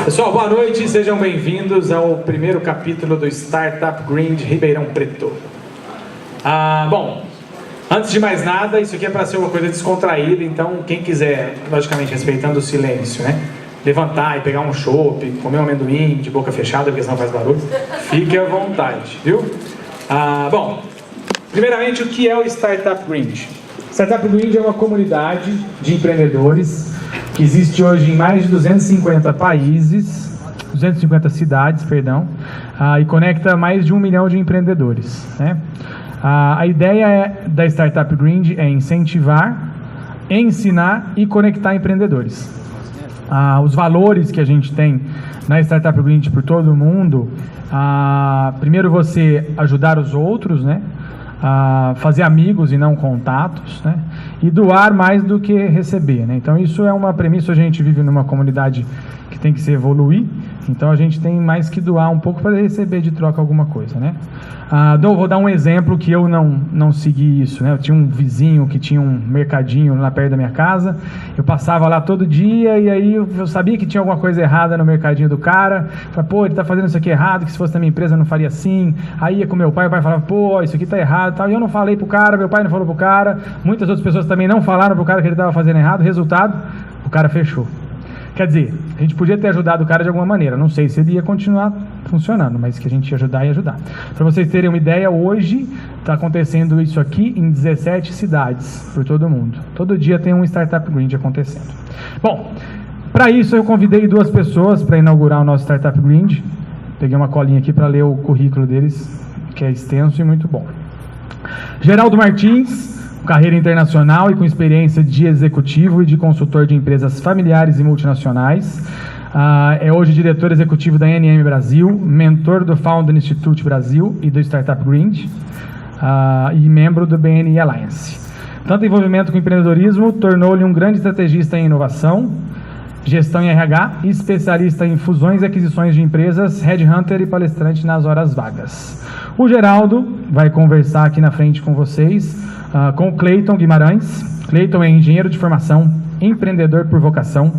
Pessoal, boa noite, sejam bem-vindos ao primeiro capítulo do Startup Grind Ribeirão Preto. Bom, antes de mais nada, isso aqui é para ser uma coisa descontraída, então quem quiser, logicamente respeitando o silêncio, né, levantar e pegar um chopp, comer um amendoim de boca fechada, porque senão faz barulho, fique à vontade, viu? Bom, primeiramente, o que é o Startup Grind? Startup Grind é uma comunidade de empreendedores que existe hoje em mais de 250 países, 250 cidades, perdão, e conecta mais de 1 milhão de empreendedores, né? A ideia da Startup Grind é incentivar, ensinar e conectar empreendedores. Os valores que a gente tem na Startup Grind por todo o mundo, primeiro você ajudar os outros, né? Fazer amigos e não contatos, né? E doar mais do que receber, né? Então isso é uma premissa. A gente vive numa comunidade que tem que se evoluir, então a gente tem mais que doar um pouco para receber de troca alguma coisa, né? Vou dar um exemplo que eu não segui isso, né? Eu tinha um vizinho que tinha um mercadinho lá perto da minha casa, eu passava lá todo dia e aí eu sabia que tinha alguma coisa errada no mercadinho do cara. Falei, pô, ele tá fazendo isso aqui errado, que se fosse na minha empresa eu não faria assim. Aí ia com meu pai, o pai falava, pô, isso aqui tá errado e tal. E eu não falei pro cara, meu pai não falou pro cara, muitas outras pessoas também não falaram pro cara que ele tava fazendo errado. Resultado, o cara fechou. Quer dizer, a gente podia ter ajudado o cara de alguma maneira. Não sei se ele ia continuar funcionando, mas que a gente ia ajudar e ajudar. Para vocês terem uma ideia, hoje está acontecendo isso aqui em 17 cidades por todo mundo. Todo dia tem um Startup Grind acontecendo. Bom, para isso eu convidei 2 pessoas para inaugurar o nosso Startup Grind. Peguei uma colinha aqui para ler o currículo deles, que é extenso e muito bom. Geraldo Martins, carreira internacional e com experiência de executivo e de consultor de empresas familiares e multinacionais. É hoje diretor executivo da NM Brasil, mentor do Founder Institute Brasil e do Startup Grind, e membro do BNI Alliance. Tanto envolvimento com empreendedorismo tornou-lhe um grande estrategista em inovação, gestão em RH e especialista em fusões e aquisições de empresas, headhunter e palestrante nas horas vagas. O Geraldo vai conversar aqui na frente com vocês com o Cleiton Guimarães. Cleiton é engenheiro de formação, empreendedor por vocação,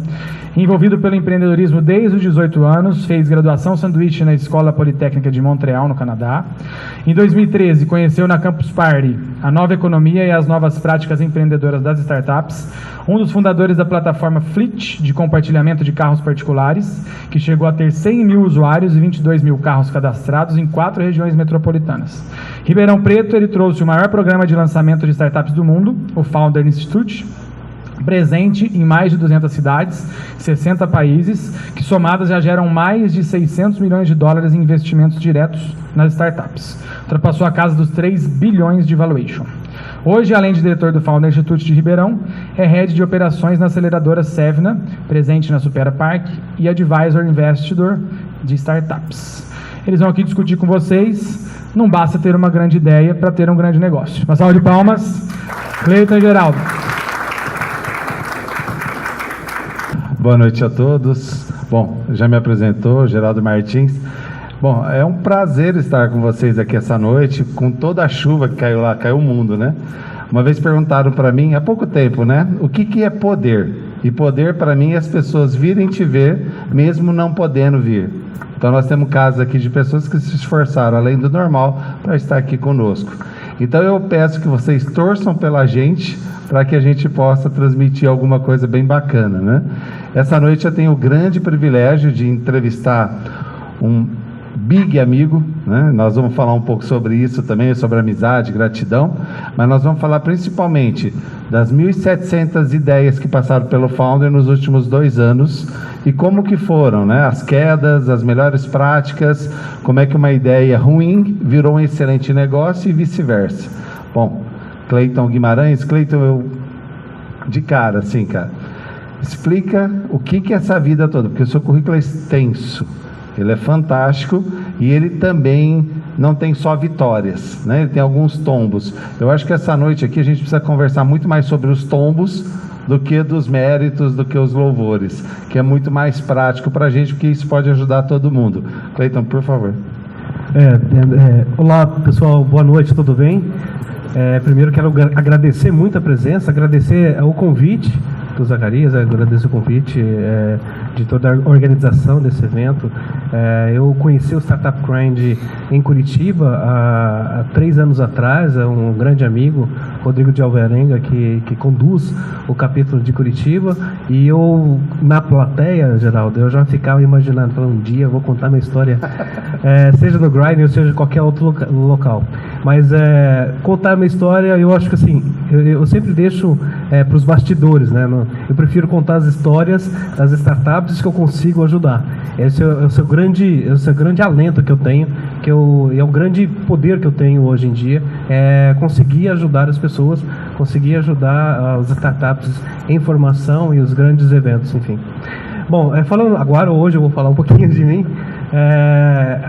envolvido pelo empreendedorismo desde os 18 anos, fez graduação sanduíche na Escola Politécnica de Montreal, no Canadá. Em 2013, conheceu na Campus Party a nova economia e as novas práticas empreendedoras das startups, um dos fundadores da plataforma Fleet, de compartilhamento de carros particulares, que chegou a ter 100 mil usuários e 22 mil carros cadastrados em 4 regiões metropolitanas. Ribeirão Preto, ele trouxe o maior programa de lançamento de startups do mundo, o Founder Institute, presente em mais de 200 cidades, 60 países, que somadas já geram mais de 600 milhões de dólares em investimentos diretos nas startups. Ultrapassou a casa dos 3 bilhões de valuation. Hoje, além de diretor do Founder Institute de Ribeirão, é head de operações na aceleradora Sevna, presente na Supera Park, e advisor investidor de startups. Eles vão aqui discutir com vocês. Não basta ter uma grande ideia para ter um grande negócio. Uma salva de palmas. Cleiton e Geraldo. Boa noite a todos. Bom, já me apresentou, Geraldo Martins. Bom, é um prazer estar com vocês aqui essa noite, com toda a chuva que caiu lá, caiu o mundo, né? Uma vez perguntaram para mim, há pouco tempo, né? O que é poder? E poder, para mim, é as pessoas virem te ver, mesmo não podendo vir. Então, nós temos casos aqui de pessoas que se esforçaram, além do normal, para estar aqui conosco. Então, eu peço que vocês torçam pela gente, para que a gente possa transmitir alguma coisa bem bacana, né? Essa noite eu tenho o grande privilégio de entrevistar um big amigo, né? Nós vamos falar um pouco sobre isso também, sobre amizade, gratidão, mas nós vamos falar principalmente das 1.700 ideias que passaram pelo Founder nos últimos 2 anos e como que foram, né? As quedas, as melhores práticas, como é que uma ideia ruim virou um excelente negócio e vice-versa. Bom, Cleiton Guimarães, Cleiton, eu de cara, assim, cara, explica o que é essa vida toda, porque o seu currículo é extenso, ele é fantástico e ele também não tem só vitórias, né? Ele tem alguns tombos. Eu acho que essa noite aqui a gente precisa conversar muito mais sobre os tombos do que dos méritos, do que os louvores, que é muito mais prático para a gente, porque isso pode ajudar todo mundo. Cleiton, por favor. Olá, pessoal, boa noite, tudo bem? Primeiro quero agradecer muito a presença, agradecer o convite do Zacarias, agradeço o convite, de toda a organização desse evento. Eu conheci o Startup Grind em Curitiba há 3 anos atrás. É um grande amigo, Rodrigo de Alvarenga, que conduz o capítulo de Curitiba. E eu, na plateia, Geraldo, eu já ficava imaginando, falando, um dia eu vou contar minha história, seja no Grind ou seja em qualquer outro local. Mas contar minha história, eu acho que assim, eu sempre deixo para os bastidores, né? Eu prefiro contar as histórias das startups que eu consigo ajudar. Esse é o seu grande alento que eu tenho, é o grande poder que eu tenho hoje em dia, é conseguir ajudar as pessoas, conseguir ajudar as startups em formação e os grandes eventos, enfim. Bom, falando agora, hoje eu vou falar um pouquinho de mim.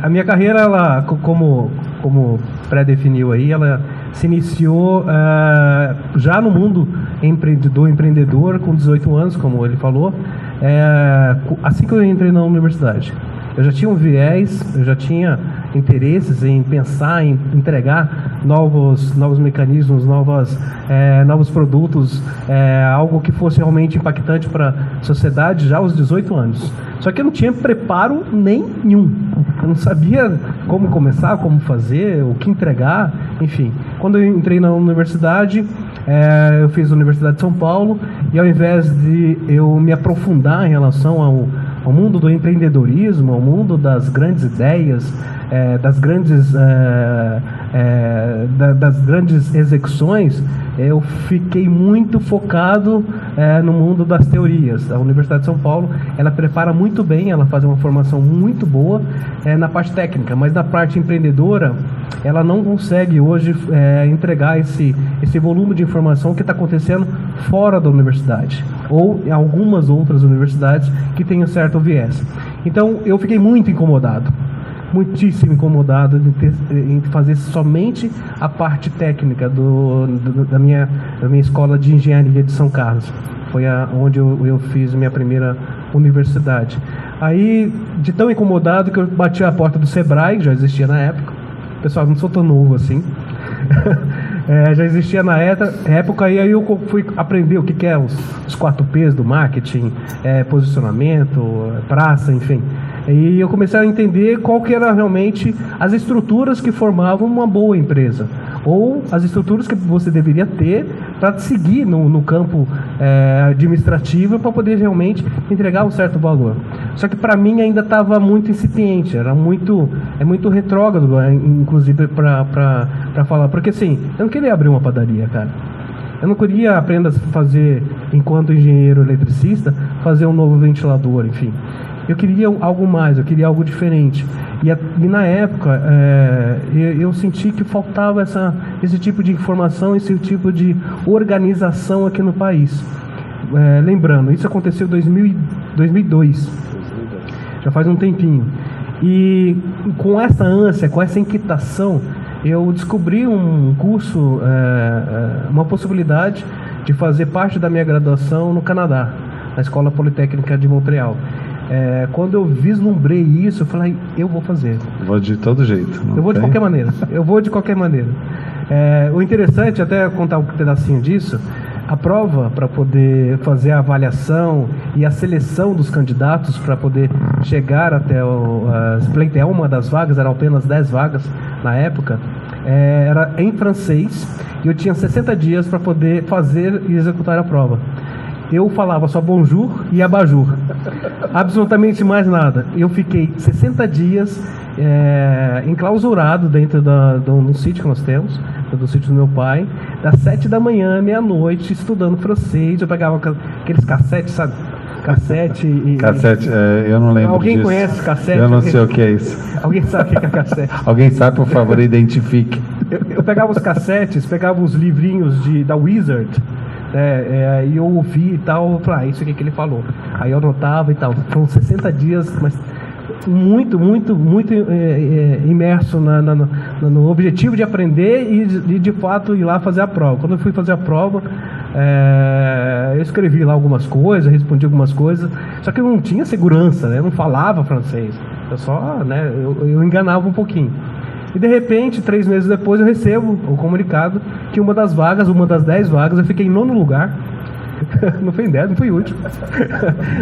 A minha carreira, ela, como pré-definiu aí, ela se iniciou já no mundo empreendedor com 18 anos, como ele falou, assim que eu entrei na universidade. Eu já tinha um viés, eu já tinha interesses em pensar, em entregar novos mecanismos, novos produtos, algo que fosse realmente impactante para a sociedade já aos 18 anos. Só que eu não tinha preparo nenhum. Eu não sabia como começar, como fazer, o que entregar, enfim. Quando eu entrei na universidade, eu fiz a Universidade de São Paulo, e ao invés de eu me aprofundar em relação ao mundo do empreendedorismo, ao mundo das grandes ideias, das grandes execuções, eu fiquei muito focado no mundo das teorias. A Universidade de São Paulo, ela prepara muito bem, ela faz uma formação muito boa na parte técnica, mas na parte empreendedora, ela não consegue hoje entregar esse volume de informação que está acontecendo fora da universidade, ou em algumas outras universidades que têm um certo viés. Então, eu fiquei muito incomodado, muitíssimo incomodado em fazer somente a parte técnica da minha escola de engenharia de São Carlos. Foi onde eu fiz minha primeira universidade. Aí, de tão incomodado que eu bati a porta do Sebrae, que já existia na época. Pessoal, não sou tão novo assim. Já existia na época, e aí eu fui aprender o que é os 4 P's do marketing, posicionamento, praça, enfim. E eu comecei a entender qual que era realmente as estruturas que formavam uma boa empresa, ou as estruturas que você deveria ter para seguir no campo administrativo para poder realmente entregar um certo valor. Só que para mim ainda estava muito incipiente, era muito retrógrado, inclusive para falar, porque assim, eu não queria abrir uma padaria, cara. Eu não queria aprender a fazer, enquanto engenheiro eletricista, fazer um novo ventilador, enfim. Eu queria algo mais, eu queria algo diferente. E na época, eu senti que faltava esse tipo de informação, esse tipo de organização aqui no país. Lembrando, isso aconteceu em 2002, já faz um tempinho. E com essa ânsia, com essa inquietação, eu descobri um curso, uma possibilidade de fazer parte da minha graduação no Canadá, na Escola Politécnica de Montreal. Quando eu vislumbrei isso, eu falei, eu vou fazer. Vou de todo jeito. Eu vou de qualquer maneira. Eu vou de qualquer maneira. O interessante, até contar um pedacinho disso, a prova para poder fazer a avaliação e a seleção dos candidatos para poder chegar até pleitear uma das vagas, eram apenas 10 vagas na época, era em francês, e eu tinha 60 dias para poder fazer e executar a prova. Eu falava só bonjour e abajur, absolutamente mais nada. Eu fiquei 60 dias enclausurado dentro do sítio que nós temos, do sítio do meu pai, das 7 da manhã à meia-noite, estudando francês. Eu pegava aqueles cassetes, sabe? Cassete, eu não lembro Alguém disso. conhece cassete? Eu não sei o que é isso. Alguém sabe o que é cassete? Alguém sabe, por favor, identifique. Eu pegava os cassetes, pegava os livrinhos da Wizard, e eu ouvi e tal, eu falei, isso aqui que ele falou. Aí eu anotava e tal. Foram 60 dias, mas muito imerso no objetivo de aprender e de fato ir lá fazer a prova. Quando eu fui fazer a prova, eu escrevi lá algumas coisas, respondi algumas coisas, só que eu não tinha segurança, né? Eu não falava francês, eu só, eu enganava um pouquinho. E de repente, 3 meses depois, eu recebo o comunicado que uma das 10 vagas, eu fiquei em 9º lugar, Não foi ideia, não fui útil.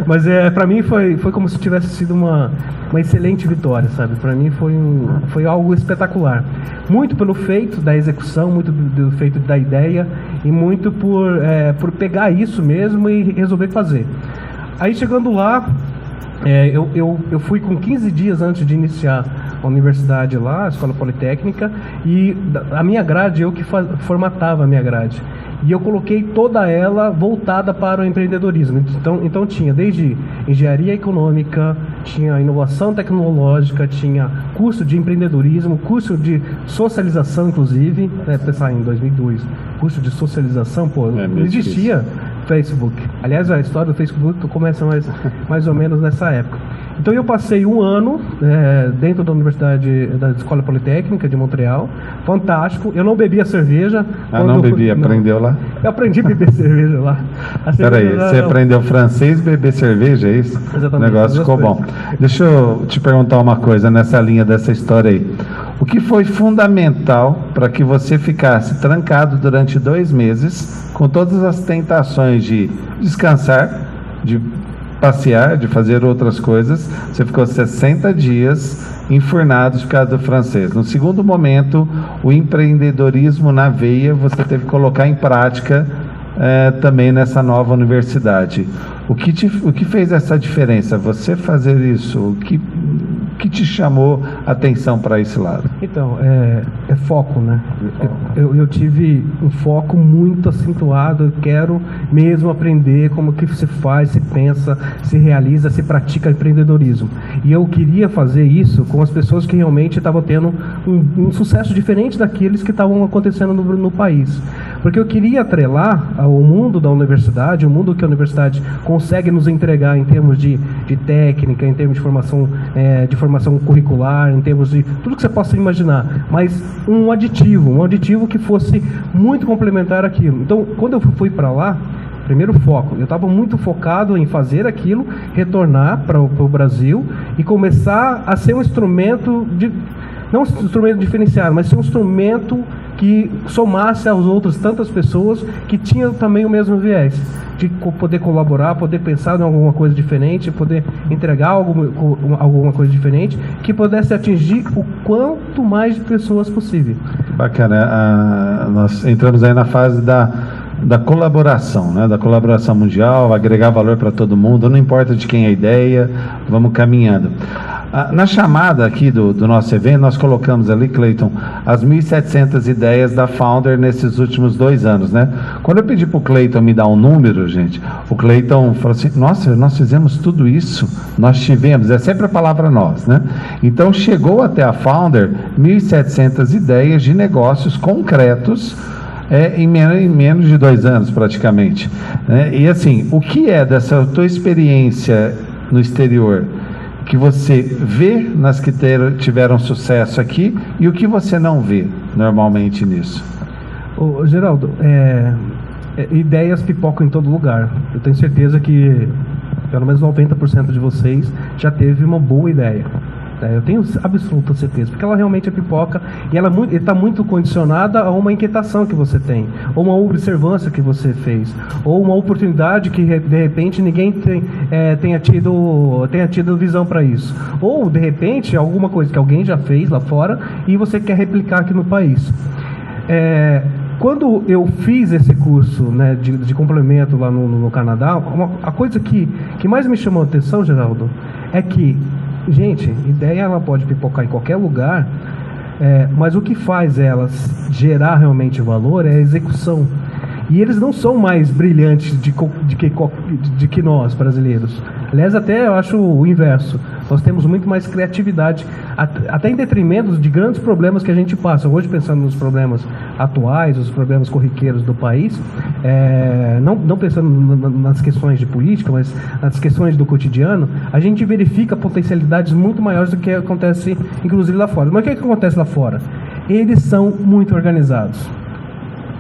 Mas para mim foi como se tivesse sido uma excelente vitória, sabe? Para mim foi algo espetacular. Muito pelo feito da execução, muito do feito da ideia e muito por pegar isso mesmo e resolver fazer. Aí chegando lá, eu fui com 15 dias antes de iniciar a universidade lá, a Escola Politécnica, e a minha grade, eu que formatava a minha grade. E eu coloquei toda ela voltada para o empreendedorismo. Então tinha desde engenharia econômica, tinha inovação tecnológica, tinha curso de empreendedorismo, curso de socialização, inclusive, pensar em 2002, curso de socialização, não existia Facebook. Aliás, a história do Facebook começa mais ou menos nessa época. Então eu passei um ano dentro da Universidade, da Escola Politécnica de Montreal, fantástico. Eu não bebia cerveja. Não bebia, aprendeu lá? Eu aprendi a beber cerveja lá. Peraí, você aprendeu francês e beber cerveja, é isso? Exatamente. O negócio ficou bom. Deixa eu te perguntar uma coisa nessa linha dessa história aí. O que foi fundamental para que você ficasse trancado durante 2 meses, com todas as tentações de descansar, de passear, de fazer outras coisas? Você ficou 60 dias enfurnados por causa do francês. No segundo momento, o empreendedorismo na veia, você teve que colocar em prática também nessa nova universidade. O que fez essa diferença? Você fazer isso? O que te chamou a atenção para esse lado? Então, é foco, né? Eu tive um foco muito acentuado. Eu quero mesmo aprender como que se faz, se pensa, se realiza, se pratica empreendedorismo. E eu queria fazer isso com as pessoas que realmente estavam tendo um sucesso diferente daqueles que estavam acontecendo no país. Porque eu queria atrelar ao mundo da universidade, o mundo que a universidade consegue nos entregar em termos de técnica, em termos de formação curricular, em termos de tudo que você possa imaginar, mas um aditivo que fosse muito complementar àquilo. Então, quando eu fui para lá, primeiro foco, eu estava muito focado em fazer aquilo, retornar para o Brasil e começar a ser um instrumento não um instrumento diferenciado, mas ser um instrumento que somasse aos outros tantas pessoas que tinham também o mesmo viés, de poder colaborar, poder pensar em alguma coisa diferente, poder entregar alguma coisa diferente, que pudesse atingir o quanto mais de pessoas possível. Bacana. Nós entramos aí na fase da colaboração, né? Da colaboração mundial, agregar valor para todo mundo, não importa de quem é a ideia, vamos caminhando. Na chamada aqui do nosso evento, nós colocamos ali, Cleiton, as 1.700 ideias da Founder nesses últimos 2 anos, né? Quando eu pedi para o Cleiton me dar um número, gente, o Cleiton falou assim, nossa, nós fizemos tudo isso, nós tivemos, é sempre a palavra nós, né? Então chegou até a Founder 1.700 ideias de negócios concretos, em menos de 2 anos praticamente, né? E assim, o que é dessa tua experiência no exterior que você vê nas que tiveram sucesso aqui e o que você não vê normalmente nisso? Geraldo, ideias pipocam em todo lugar. Eu tenho certeza que pelo menos 90% de vocês já teve uma boa ideia. Eu tenho absoluta certeza, porque ela realmente é pipoca e ela está muito condicionada a uma inquietação que você tem, ou uma observância que você fez, ou uma oportunidade que de repente ninguém tenha tido visão para isso, ou de repente alguma coisa que alguém já fez lá fora e você quer replicar aqui no país. Quando eu fiz esse curso, né, de complemento lá no Canadá, a coisa que mais me chamou a atenção, Geraldo, é que, gente, ideia ela pode pipocar em qualquer lugar, mas o que faz elas gerar realmente valor é a execução. E eles não são mais brilhantes de que nós, brasileiros. Aliás, até eu acho o inverso. Nós temos muito mais criatividade, até em detrimento de grandes problemas que a gente passa. Hoje, pensando nos problemas atuais, os problemas corriqueiros do país, não pensando nas questões de política, mas nas questões do cotidiano, a gente verifica potencialidades muito maiores do que acontece, inclusive, lá fora. Mas o que acontece lá fora? Eles são muito organizados.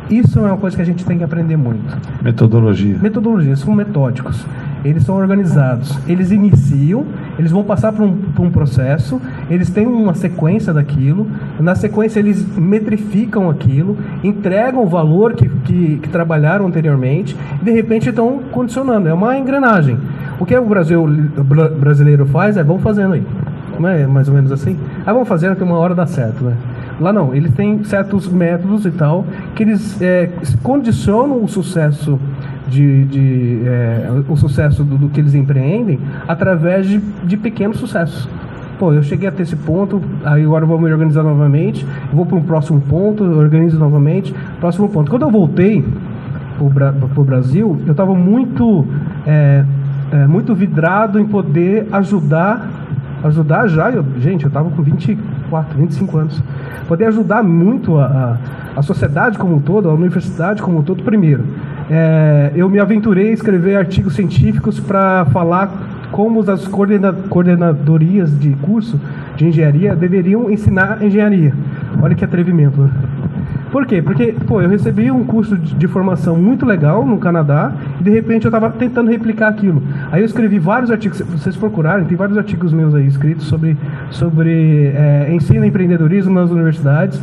Isso é uma coisa que a gente tem que aprender muito. Metodologia, são metódicos. Eles são organizados. Eles iniciam Eles vão passar por um processo, eles têm uma sequência daquilo, na sequência eles metrificam aquilo, entregam o valor que trabalharam anteriormente, e de repente estão condicionando, é uma engrenagem. O que o brasileiro faz vamos fazendo aí, não é mais ou menos assim? Vamos fazendo que uma hora dá certo, né? Lá não, eles têm certos métodos e tal, que eles condicionam o sucesso o sucesso do que eles empreendem através de pequenos sucessos. Pô, eu cheguei até esse ponto, aí agora eu vou me organizar novamente, vou para um próximo ponto, eu organizo novamente, próximo ponto. Quando eu voltei para o Brasil, eu estava muito vidrado em poder ajudar já, gente, eu estava com 24, 25 anos, poder ajudar muito a sociedade como um todo, a universidade como um todo. Primeiro, eu me aventurei a escrever artigos científicos para falar como as coordenadorias de curso de engenharia deveriam ensinar engenharia. Olha que atrevimento, né? Por quê? Porque, eu recebi um curso de formação muito legal no Canadá e de repente eu estava tentando replicar aquilo. Aí eu escrevi vários artigos, se vocês procurarem, tem vários artigos meus aí escritos sobre ensino e empreendedorismo nas universidades,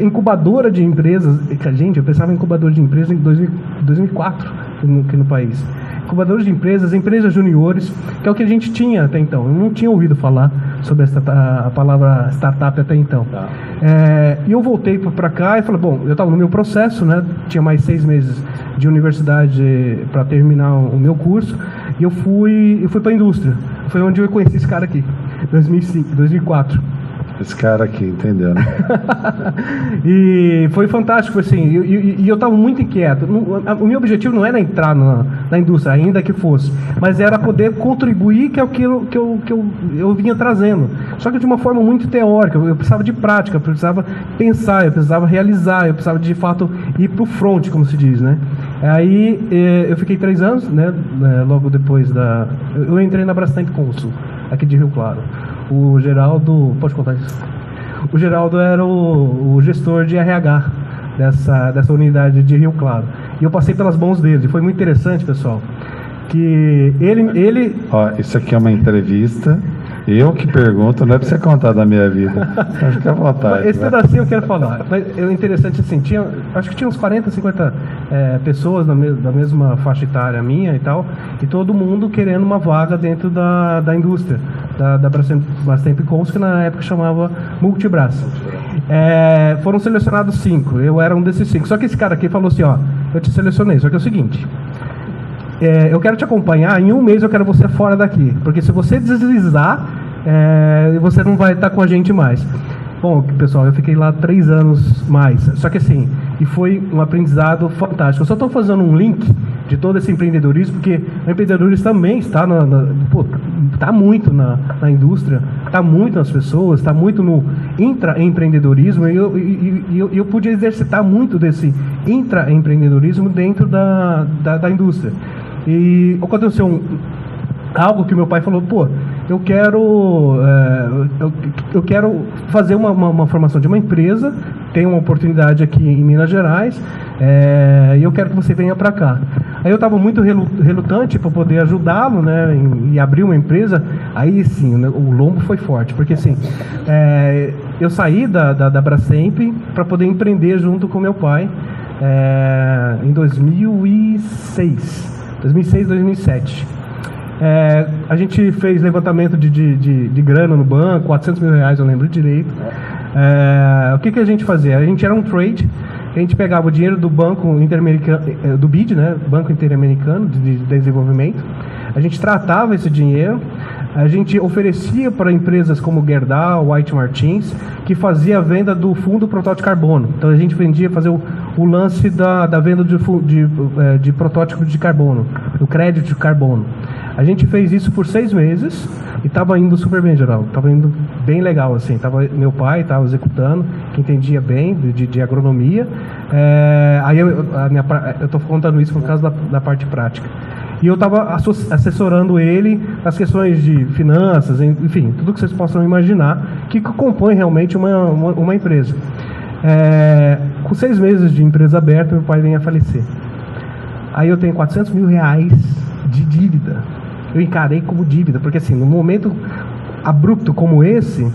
incubadora de empresas. Gente, eu pensava em incubadora de empresas em 2004 aqui no país. Incubadores de empresas, empresas juniores, que é o que a gente tinha até então. Eu não tinha ouvido falar sobre a palavra startup até então. Tá. E eu voltei para cá e falei, bom, eu estava no meu processo, né? Tinha mais 6 meses de universidade para terminar o meu curso, e eu fui para a indústria. Foi onde eu conheci esse cara aqui, 2004. Esse cara aqui, entendeu, né? E foi fantástico, assim, e eu estava muito inquieto. O meu objetivo não era entrar na indústria, ainda que fosse, mas era poder contribuir, que é aquilo que eu vinha trazendo. Só que de uma forma muito teórica, eu precisava de prática, eu precisava pensar, eu precisava realizar, eu precisava de fato ir para o front, como se diz, né? Aí eu fiquei 3 anos, né? Logo depois eu entrei na Brastemp Consul, aqui de Rio Claro. O Geraldo, pode contar isso? O Geraldo era o gestor de RH dessa unidade de Rio Claro. E eu passei pelas mãos dele. Foi muito interessante, pessoal, que ele... Ó, isso aqui é uma entrevista. Eu que pergunto, não é para você contar da minha vida. Fica à vontade. Esse pedacinho eu quero falar. Mas é interessante assim, acho que tinha uns 40, 50 pessoas da mesma faixa etária minha e tal, e todo mundo querendo uma vaga dentro da indústria, da Brastemp Consul, que na época chamava Multibras. Foram selecionados 5, eu era um desses 5. Só que esse cara aqui falou assim, ó, eu te selecionei, só que é o seguinte... eu quero te acompanhar, em 1 mês eu quero você fora daqui, porque se você deslizar, você não vai estar com a gente mais. Bom, pessoal, eu fiquei lá 3 anos mais, só que assim, e foi um aprendizado fantástico. Eu só estou fazendo um link de todo esse empreendedorismo, porque o empreendedorismo também está está muito na indústria, está muito nas pessoas, está muito no intraempreendedorismo, e eu pude exercitar muito desse intraempreendedorismo dentro da indústria. E aconteceu algo que meu pai falou, eu quero fazer uma formação de uma empresa, tem uma oportunidade aqui em Minas Gerais, e eu quero que você venha para cá. Aí eu estava muito relutante para poder ajudá-lo, né, e abrir uma empresa. Aí sim, né, o lombo foi forte, porque assim, eu saí da Brastemp para poder empreender junto com meu pai em 2006, 2007. A gente fez levantamento de grana no banco, 400 mil reais, eu lembro direito. O que a gente fazia? A gente era um trade, a gente pegava o dinheiro do Banco Interamericano, do BID, né, Banco Interamericano de Desenvolvimento, a gente tratava esse dinheiro, a gente oferecia para empresas como Gerdau, White Martins, que fazia a venda do fundo protótipo de carbono. Então a gente fazia o lance da venda de protótipo de carbono, do crédito de carbono. A gente fez isso por 6 meses e estava indo super bem, Geraldo. Estava indo bem legal, assim. Meu pai estava executando, que entendia bem de agronomia. Aí eu estou contando isso por causa da parte prática. E eu estava assessorando ele nas questões de finanças, enfim, tudo que vocês possam imaginar, que compõe realmente uma empresa. Com 6 meses de empresa aberta, meu pai vem a falecer. Aí eu tenho 400 mil reais de dívida. eu encarei como dívida, porque assim, num momento abrupto como esse,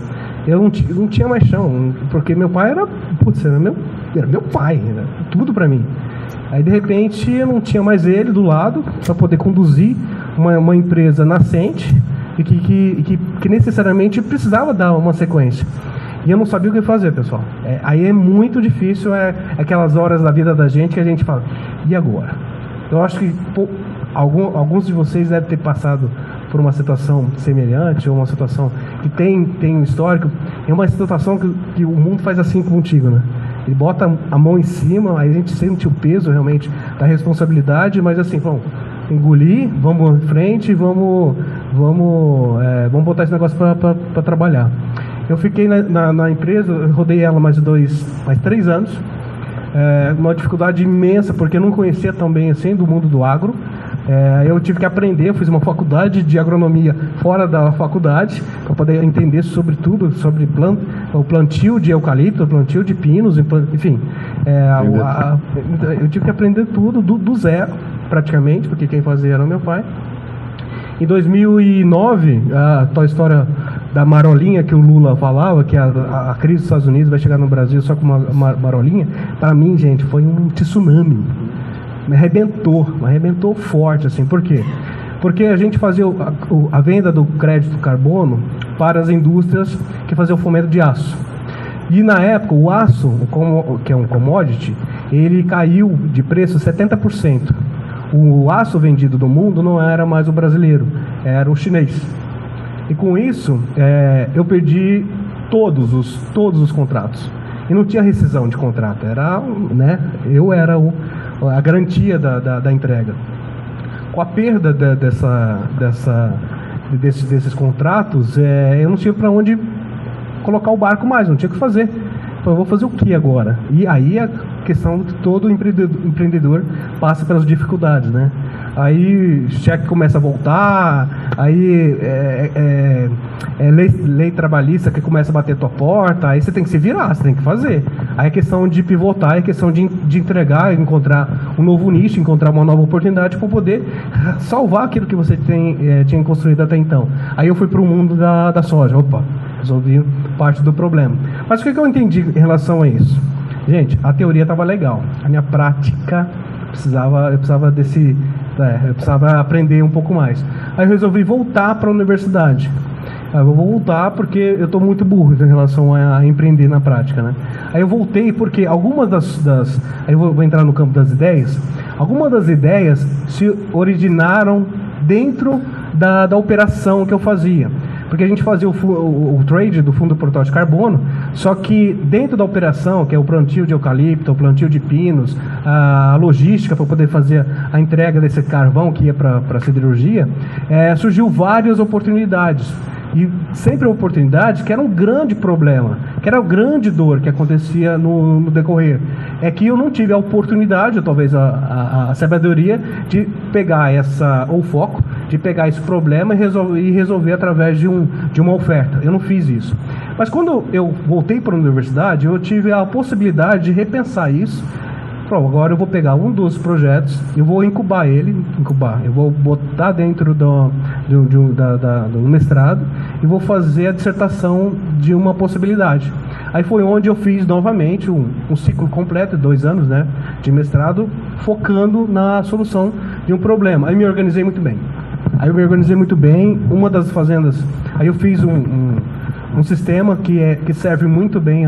eu não tinha mais chão, porque meu pai era meu pai, era tudo para mim. Aí de repente eu não tinha mais ele do lado para poder conduzir uma empresa nascente e que necessariamente precisava dar uma sequência. E eu não sabia o que fazer, pessoal. Aí é muito difícil, aquelas horas da vida da gente que a gente fala, e agora? Eu acho que alguns de vocês devem ter passado por uma situação semelhante, ou uma situação que tem um histórico. É uma situação que o mundo faz assim contigo, né? Ele bota a mão em cima, aí a gente sente o peso realmente da responsabilidade, mas assim, vamos engolir, vamos em frente, vamos botar esse negócio para trabalhar. Eu fiquei na empresa, eu rodei ela mais 3 anos, uma dificuldade imensa, porque eu não conhecia tão bem assim do mundo do agro. Eu tive que aprender, eu fiz uma faculdade de agronomia fora da faculdade, para poder entender sobre tudo, sobre o plantio de eucalipto, o plantio de pinos, enfim. Eu tive que aprender tudo do zero, praticamente, porque quem fazia era o meu pai. Em 2009, a tal história da marolinha que o Lula falava, que a crise dos Estados Unidos vai chegar no Brasil só com uma marolinha, para mim, gente, foi um tsunami. Me arrebentou forte, assim. Por quê? Porque a gente fazia a venda do crédito carbono para as indústrias que faziam o fomento de aço. E na época, o aço, que é um commodity, ele caiu de preço 70%. O aço vendido do mundo não era mais o brasileiro, era o chinês. E com isso, eu perdi todos os contratos. E não tinha rescisão de contrato, eu era a garantia da entrega. Com a perda desses contratos, eu não tinha para onde colocar o barco mais, não tinha o que fazer. Então, eu vou fazer o que agora? E aí a questão de todo empreendedor passa pelas dificuldades, né? Aí cheque começa a voltar, aí lei trabalhista que começa a bater a tua porta, aí você tem que se virar, você tem que fazer. Aí é questão de pivotar, é questão de entregar, encontrar um novo nicho, encontrar uma nova oportunidade para poder salvar aquilo que você tinha construído até então. Aí eu fui para o mundo da soja, resolvi parte do problema. Mas o que eu entendi em relação a isso? Gente, a teoria estava legal, a minha prática eu precisava aprender um pouco mais. Aí eu resolvi voltar para a universidade. Eu vou voltar porque eu estou muito burro em relação a empreender na prática, né? Aí eu voltei porque algumas aí eu vou entrar no campo das ideias. Algumas das ideias se originaram dentro da operação que eu fazia. Porque a gente fazia o trade do fundo portal de carbono, só que dentro da operação, que é o plantio de eucalipto, o plantio de pinos, a logística para poder fazer a entrega desse carvão que ia para a siderurgia, surgiu várias oportunidades. E sempre oportunidades que era um grande problema, que era a grande dor que acontecia no decorrer. É que eu não tive a oportunidade, ou talvez a sabedoria, de pegar o foco, de pegar esse problema e resolver através de uma oferta. Eu não fiz isso. Mas quando eu voltei para a universidade, eu tive a possibilidade de repensar isso. Agora eu vou pegar um dos projetos, eu vou incubar, eu vou botar dentro do mestrado e vou fazer a dissertação de uma possibilidade. Aí foi onde eu fiz novamente um ciclo completo, 2 anos, né, de mestrado, focando na solução de um problema. Aí me organizei muito bem. Uma das fazendas, aí eu fiz um sistema que serve muito bem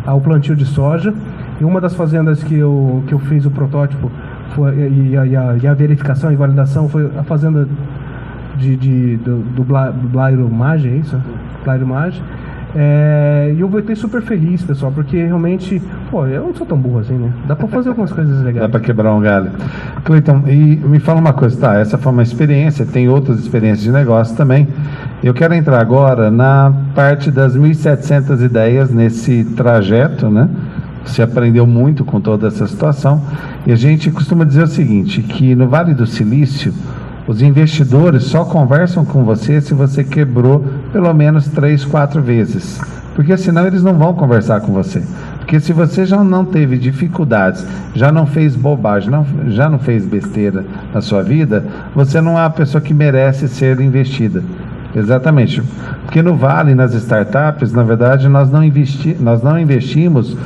ao plantio de soja. E uma das fazendas que eu fiz o protótipo e a verificação e validação foi a fazenda do Blairo Maggi, é isso? Blairo Maggi. E eu voltei super feliz, pessoal, porque realmente, eu não sou tão burro assim, né? Dá pra fazer algumas coisas legais. Dá pra quebrar um galho. Cleiton, e me fala uma coisa, tá? Essa foi uma experiência, tem outras experiências de negócio também. Eu quero entrar agora na parte das 1.700 ideias nesse trajeto, né? Você aprendeu muito com toda essa situação. E a gente costuma dizer o seguinte, que no Vale do Silício, os investidores só conversam com você se você quebrou pelo menos 3, 4 vezes. Porque senão eles não vão conversar com você. Porque se você já não teve dificuldades, já não fez bobagem, já não fez besteira na sua vida, você não é uma pessoa que merece ser investida. Exatamente. Porque no Vale, nas startups, na verdade, nós não investimos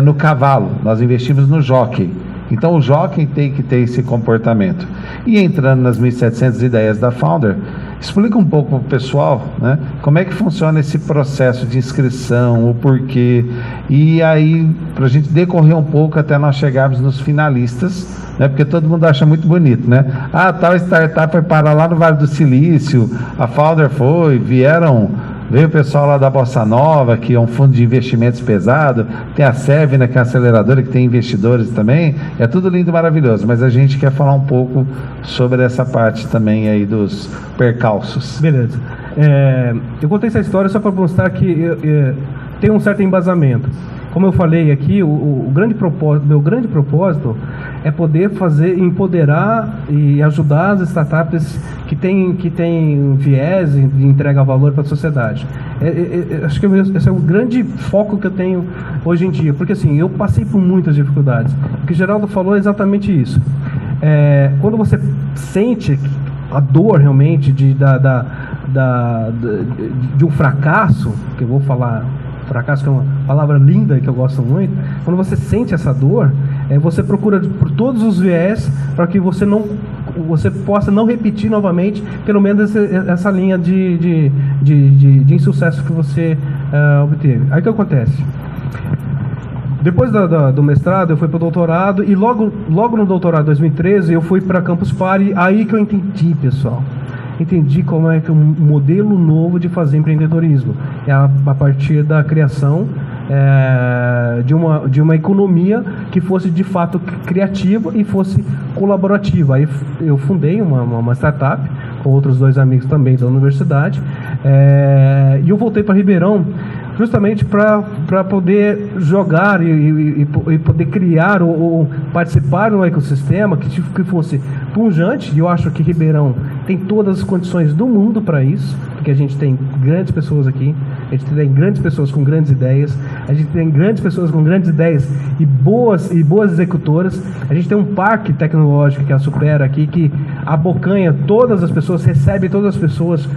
no cavalo, nós investimos no jockey. Então o jockey tem que ter esse comportamento. E entrando nas 1.700 ideias da Founder, explica um pouco para o pessoal, né, como é que funciona esse processo de inscrição, o porquê, e aí para a gente decorrer um pouco até nós chegarmos nos finalistas, né, porque todo mundo acha muito bonito, né? Ah, tal startup foi parar lá no Vale do Silício, a Founder veio o pessoal lá da Bossa Nova, que é um fundo de investimentos pesado, tem a Sevna, que é a aceleradora, que tem investidores também, é tudo lindo e maravilhoso, mas a gente quer falar um pouco sobre essa parte também aí dos percalços. Beleza. Eu contei essa história só para mostrar que tem um certo embasamento. Como eu falei aqui, meu grande propósito é poder empoderar e ajudar as startups que têm viés de entrega valor para a sociedade. Acho que esse é o grande foco que eu tenho hoje em dia, porque assim, eu passei por muitas dificuldades. O que o Geraldo falou é exatamente isso. Quando você sente a dor realmente de um fracasso, que eu vou falar... Fracasso, que é uma palavra linda que eu gosto muito. Quando você sente essa dor, você procura por todos os viés para que você possa não repetir novamente, pelo menos essa linha de insucesso que você obteve. Aí o que acontece? Depois do mestrado, eu fui para o doutorado, e logo no doutorado, em 2013, eu fui para Campus Party. Aí que eu entendi, pessoal. Entendi como é que um modelo novo de fazer empreendedorismo é a partir da criação de uma economia que fosse de fato criativa e fosse colaborativa. Aí eu fundei uma startup com outros 2 amigos também da universidade, e eu voltei para Ribeirão justamente para poder jogar e poder criar ou participar de um ecossistema que fosse pungente. E eu acho que Ribeirão tem todas as condições do mundo para isso, porque a gente tem grandes pessoas aqui, a gente tem grandes pessoas com grandes ideias, a gente tem grandes pessoas com grandes ideias e boas executoras. A gente tem um parque tecnológico que é a Supera aqui, que abocanha todas as pessoas, recebe todas as pessoas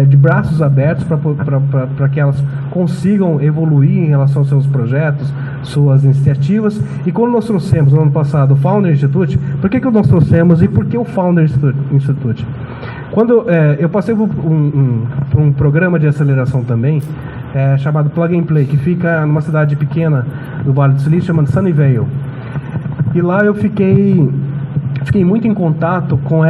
de braços abertos para que elas consigam evoluir em relação aos seus projetos, suas iniciativas. E quando nós trouxemos no ano passado o Founder Institute, por que nós trouxemos e por que o Founder Institute? Quando eu passei por um programa de aceleração também, chamado Plug and Play, que fica numa cidade pequena do Vale do Silício, chamada Sunnyvale. E lá eu fiquei muito em contato com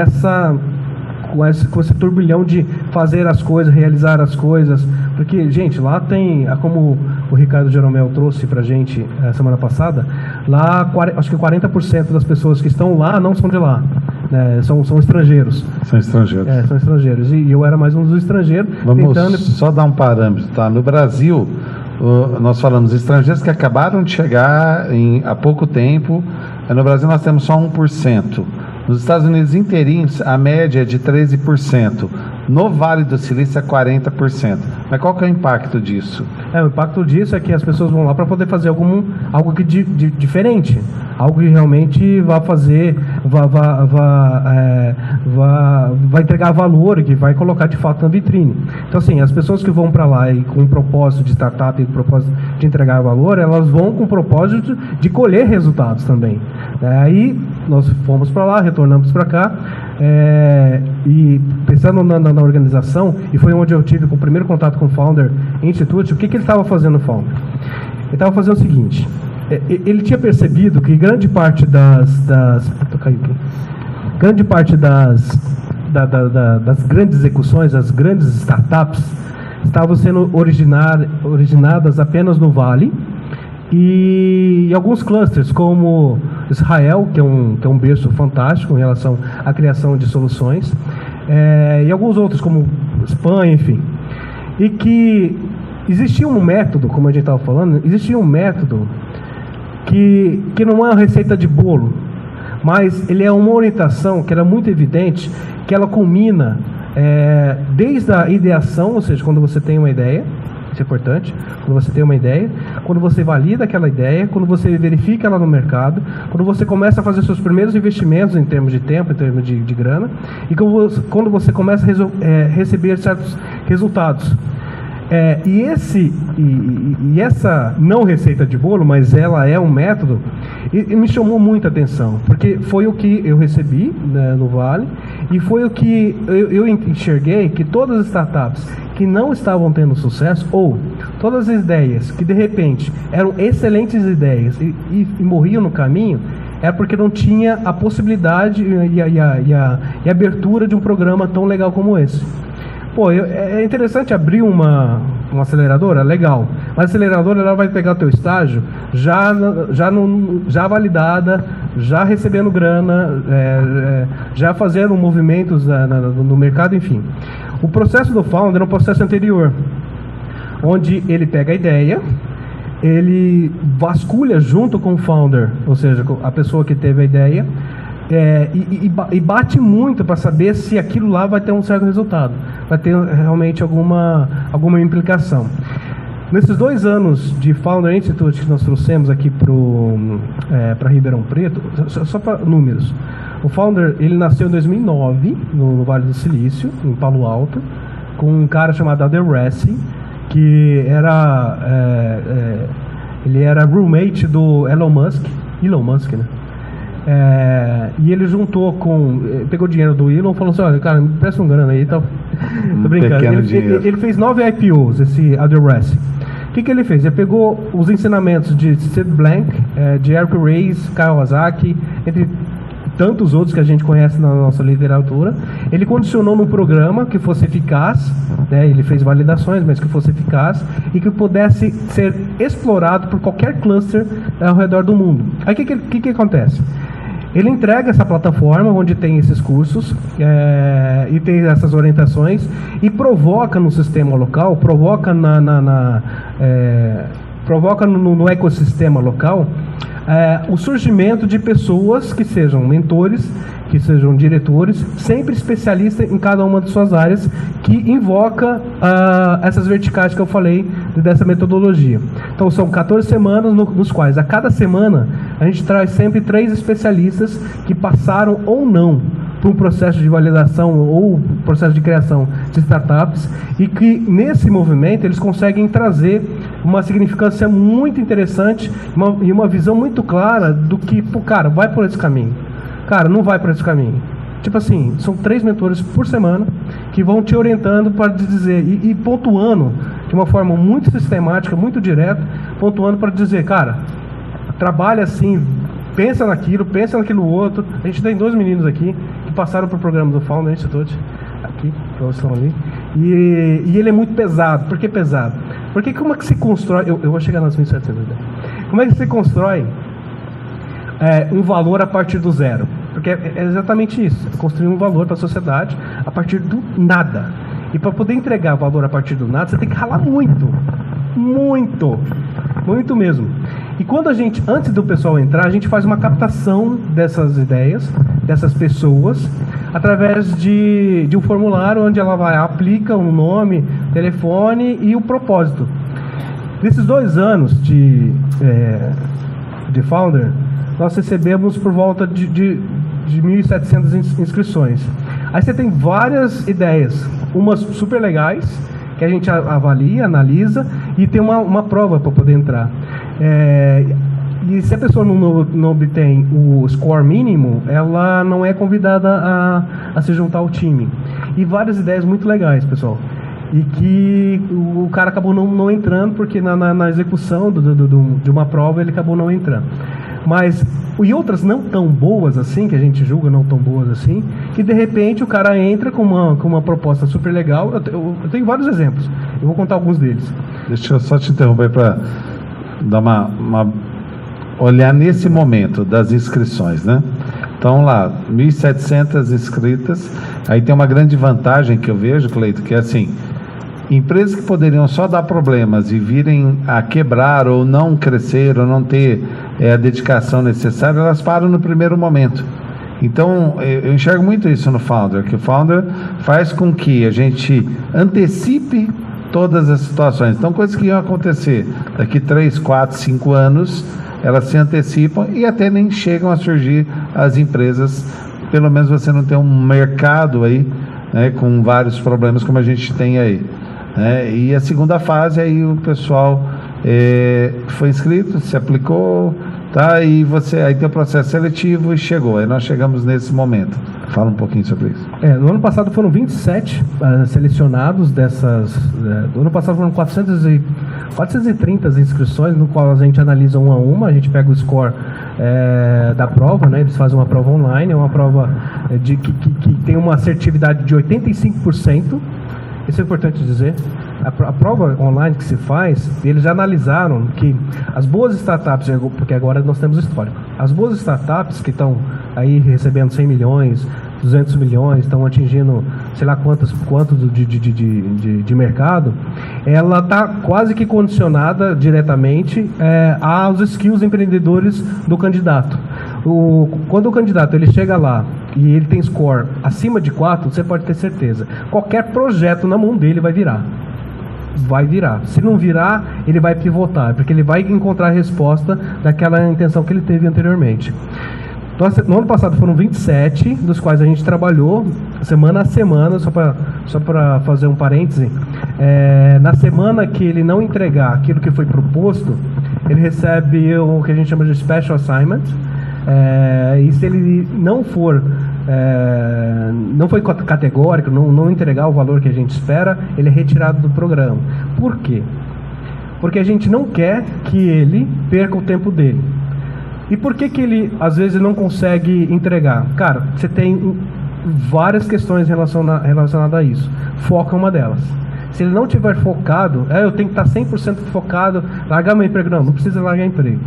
esse turbilhão de fazer as coisas, realizar as coisas, porque, gente, lá tem, como o Ricardo Jeromel trouxe pra gente semana passada, lá acho que 40% das pessoas que estão lá não são de lá, né? São estrangeiros. São estrangeiros. São estrangeiros, e eu era mais um dos estrangeiros. Vamos só dar um parâmetro, tá? No Brasil, nós falamos estrangeiros que acabaram de chegar há pouco tempo. No Brasil nós temos só 1%. Nos Estados Unidos inteirinhos, a média é de 13%. No Vale do Silício é 40%. Mas qual que é o impacto disso? O impacto disso é que as pessoas vão lá para poder fazer algo que diferente. Algo que realmente vai entregar valor e que vai colocar de fato na vitrine. Então, assim, as pessoas que vão para lá e com um propósito de startup e com propósito de entregar valor, elas vão com o propósito de colher resultados também. Aí nós fomos para lá, retornamos para cá, e pensando na organização, e foi onde eu tive o primeiro contato com o Founder Institute. O que ele estava fazendo no Founder? Ele estava fazendo o seguinte: ele tinha percebido que grande parte das grandes execuções, das grandes startups, estavam sendo originadas apenas no Vale, e alguns clusters, como Israel, que é um berço fantástico em relação à criação de soluções, e alguns outros, como Espanha, enfim. E que existia um método, como a gente estava falando, existia um método que não é uma receita de bolo, mas ele é uma orientação que era muito evidente, que ela culmina desde a ideação, ou seja, quando você tem uma ideia, Isso é importante. Quando você tem uma ideia, quando você valida aquela ideia, quando você verifica ela no mercado, quando você começa a fazer seus primeiros investimentos em termos de tempo, em termos de grana, e quando você começa a receber certos resultados. E essa não receita de bolo, mas ela é um método, e me chamou muita atenção, porque foi o que eu recebi, né, no Vale, e foi o que eu enxerguei que todas as startups que não estavam tendo sucesso, ou todas as ideias que de repente eram excelentes ideias e morriam no caminho, é porque não tinha a possibilidade e a abertura de um programa tão legal como esse. Pô, é interessante abrir uma aceleradora? Legal. Mas a aceleradora ela vai pegar o teu estágio já validada, já recebendo grana, já fazendo movimentos no mercado, enfim. O processo do Founder é um processo anterior, onde ele pega a ideia, ele vasculha junto com o Founder, ou seja, a pessoa que teve a ideia, e bate muito para saber se aquilo lá vai ter um certo resultado, vai ter realmente alguma implicação. Nesses 2 anos de Founder Institute que nós trouxemos aqui para Ribeirão Preto, só para números, o Founder ele nasceu em 2009 no Vale do Silício, em Palo Alto, com um cara chamado Adel Rassi, que ele era roommate do Elon Musk, né? E ele juntou pegou dinheiro do Elon e falou assim: olha, cara, me presta um grana aí e tal. Tô brincando. Ele fez 9 IPOs, esse Adel Rassi. O que ele fez? Ele pegou os ensinamentos de Sid Blank, de Eric Ries, Kawasaki, entre tantos outros que a gente conhece na nossa literatura. Ele condicionou num programa que fosse eficaz, né? Ele fez validações, mas que fosse eficaz e que pudesse ser explorado por qualquer cluster ao redor do mundo. Aí o que acontece? Ele entrega essa plataforma onde tem esses cursos e tem essas orientações e provoca no sistema local, provoca no ecossistema local o surgimento de pessoas que sejam mentores, que sejam diretores, sempre especialistas em cada uma de suas áreas, que invoca essas verticais que eu falei dessa metodologia. Então são 14 semanas nos quais a cada semana a gente traz sempre 3 especialistas que passaram ou não por um processo de validação ou processo de criação de startups e que nesse movimento eles conseguem trazer uma significância muito interessante e uma visão muito clara do que, pô, cara, vai por esse caminho. Cara, não vai por esse caminho. Tipo assim, são 3 mentores por semana que vão te orientando para dizer e pontuando de uma forma muito sistemática, muito direta, pontuando para dizer, cara, trabalha assim, pensa naquilo outro. A gente tem 2 meninos aqui que passaram para o programa do Founder Institute, aqui, que estão ali, e ele é muito pesado. Por que pesado? Porque como é que se constrói, eu vou chegar nas 1.700, como é que se constrói um valor a partir do zero? Porque é exatamente isso, construir um valor para a sociedade a partir do nada. E para poder entregar valor a partir do nada, você tem que ralar muito mesmo. E quando antes do pessoal entrar, a gente faz uma captação dessas ideias, dessas pessoas, através de um formulário onde ela aplica o nome, telefone e o propósito. Nesses 2 anos de Founder, nós recebemos por volta de 1.700 inscrições. Aí você tem várias ideias, umas super legais, que a gente avalia, analisa, e tem uma prova para poder entrar. E se a pessoa não obtém o score mínimo, ela não é convidada a se juntar ao time. E várias ideias muito legais, pessoal. E que o cara acabou não entrando, porque na execução de uma prova ele acabou não entrando. Mas, e outras não tão boas assim, que a gente julga não tão boas assim, que de repente o cara entra com uma proposta super legal. Eu tenho vários exemplos, eu vou contar alguns deles. Deixa eu só te interromper para dar olhar nesse momento das inscrições, né? Então lá, 1.700 inscritas, aí tem uma grande vantagem que eu vejo, Cleito, que é assim, empresas que poderiam só dar problemas e virem a quebrar ou não crescer ou não ter a dedicação necessária, elas param no primeiro momento. Então, eu enxergo muito isso no Founder, que o Founder faz com que a gente antecipe todas as situações. Então, coisas que iam acontecer daqui 3, 4, 5 anos, elas se antecipam e até nem chegam a surgir as empresas. Pelo menos você não tem um mercado aí, né, com vários problemas como a gente tem aí, né? E a segunda fase, aí o pessoal foi inscrito, se aplicou, tá? E aí tem o processo seletivo e chegou. Aí nós chegamos nesse momento. Fala um pouquinho sobre isso. No ano passado foram 27 selecionados dessas. No ano passado foram 430 inscrições, no qual a gente analisa uma a uma. A gente pega o score da prova, né? Eles fazem uma prova online, é uma prova que tem uma assertividade de 85%. Isso é importante dizer. A prova online que se faz, eles já analisaram que as boas startups, porque agora nós temos histórico, as boas startups que estão aí recebendo 100 milhões, 200 milhões, estão atingindo sei lá quanto de mercado, ela está quase que condicionada diretamente aos skills empreendedores do candidato. Quando o candidato ele chega lá e ele tem score acima de 4, você pode ter certeza, qualquer projeto na mão dele vai virar. Vai virar. Se não virar, ele vai pivotar, porque ele vai encontrar a resposta daquela intenção que ele teve anteriormente. Então, no ano passado foram 27, dos quais a gente trabalhou semana a semana, só para fazer um parêntese, na semana que ele não entregar aquilo que foi proposto, ele recebe o que a gente chama de special assignment, e se ele não for não foi categórico, não entregar o valor que a gente espera, ele é retirado do programa. Por quê? Porque a gente não quer que ele perca o tempo dele. E por que ele às vezes não consegue entregar? Cara, você tem várias questões relacionadas a isso. Foca uma delas. Se ele não tiver focado, eu tenho que estar 100% focado, largar meu emprego. Não precisa largar emprego.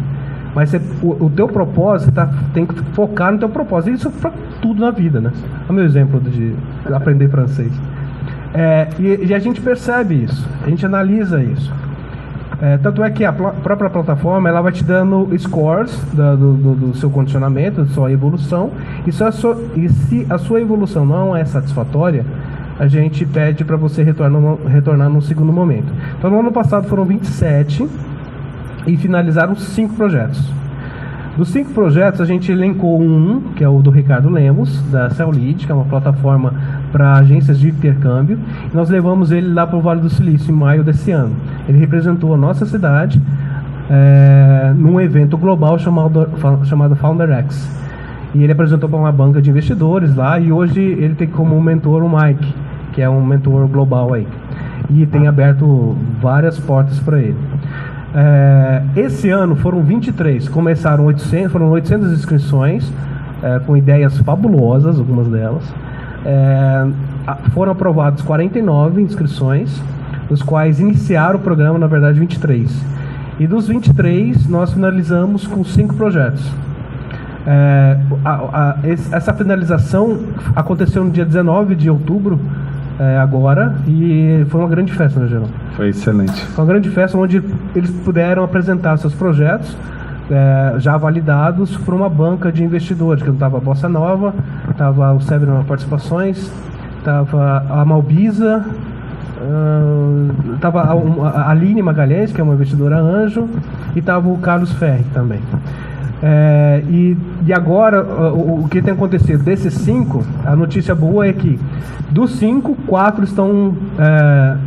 Mas o teu propósito, tem que focar no teu propósito. Isso para tudo na vida, né? É o meu exemplo de aprender francês. E a gente percebe isso, a gente analisa isso. Tanto é que a própria plataforma ela vai te dando scores do seu condicionamento, da sua evolução. E se a sua evolução não é satisfatória, a gente pede para você retornar no segundo momento. Então, no ano passado foram 27 e finalizaram 5 projetos. Dos 5 projetos, a gente elencou um, que é o do Ricardo Lemos, da CellLead, que é uma plataforma para agências de intercâmbio. E nós levamos ele lá para o Vale do Silício em maio desse ano. Ele representou a nossa cidade num evento global chamado FounderX. E ele apresentou para uma banca de investidores lá, e hoje ele tem como mentor o Mike, que é um mentor global aí. E tem aberto várias portas para ele. Esse ano foram 23, foram 800 inscrições, com ideias fabulosas, algumas delas. Foram aprovadas 49 inscrições, dos quais iniciaram o programa, na verdade, 23. E dos 23, nós finalizamos com 5 projetos. Essa finalização aconteceu no dia 19 de outubro, agora, e foi uma grande festa, né, Geraldo? Foi excelente. Foi uma grande festa onde eles puderam apresentar seus projetos já validados por uma banca de investidores, que estava a Bossa Nova, estava o Severin Participações, estava a Malbisa, estava a Aline Magalhães, que é uma investidora anjo, e estava o Carlos Ferri também. E agora, o que tem acontecido? Desses 5, a notícia boa é que dos 5, 4 estão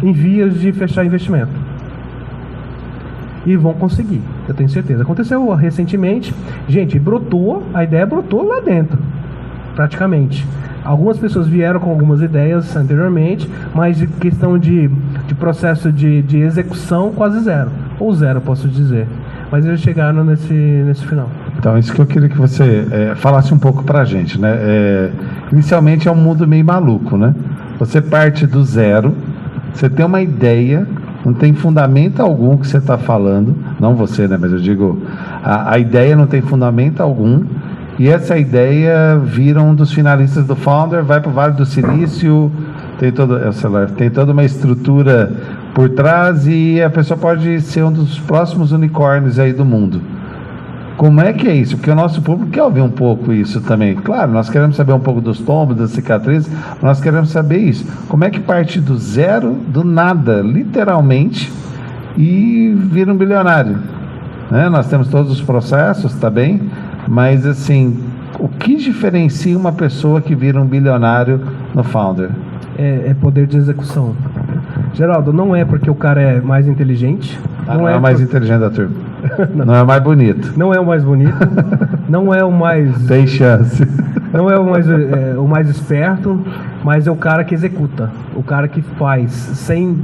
em vias de fechar investimento. E vão conseguir, eu tenho certeza. Aconteceu recentemente, gente, a ideia brotou lá dentro, praticamente. Algumas pessoas vieram com algumas ideias anteriormente, mas de questão de processo de execução, quase zero. Ou zero, posso dizer. Mas eles chegaram nesse final. Então, isso que eu queria que você falasse um pouco pra gente, né? Inicialmente é um mundo meio maluco, né? Você parte do zero, você tem uma ideia, não tem fundamento algum que você está falando, não você, né? Mas eu digo, a ideia não tem fundamento algum, e essa ideia vira um dos finalistas do Founder, vai para o Vale do Silício, tem toda uma estrutura por trás, e a pessoa pode ser um dos próximos unicórnios aí do mundo. Como é que é isso? Porque o nosso público quer ouvir um pouco isso também. Claro, nós queremos saber um pouco dos tombos, das cicatrizes, nós queremos saber isso. Como é que parte do zero, do nada, literalmente, e vira um bilionário? Né? Nós temos todos os processos, tá bem? Mas, assim, o que diferencia uma pessoa que vira um bilionário no Founder? É poder de execução. Geraldo, não é porque o cara é mais inteligente. Não é o mais inteligente da turma. Não é o mais bonito. Não é o mais bonito. Não é o mais... Tem chance. Não é o mais esperto, mas é o cara que executa. O cara que faz sem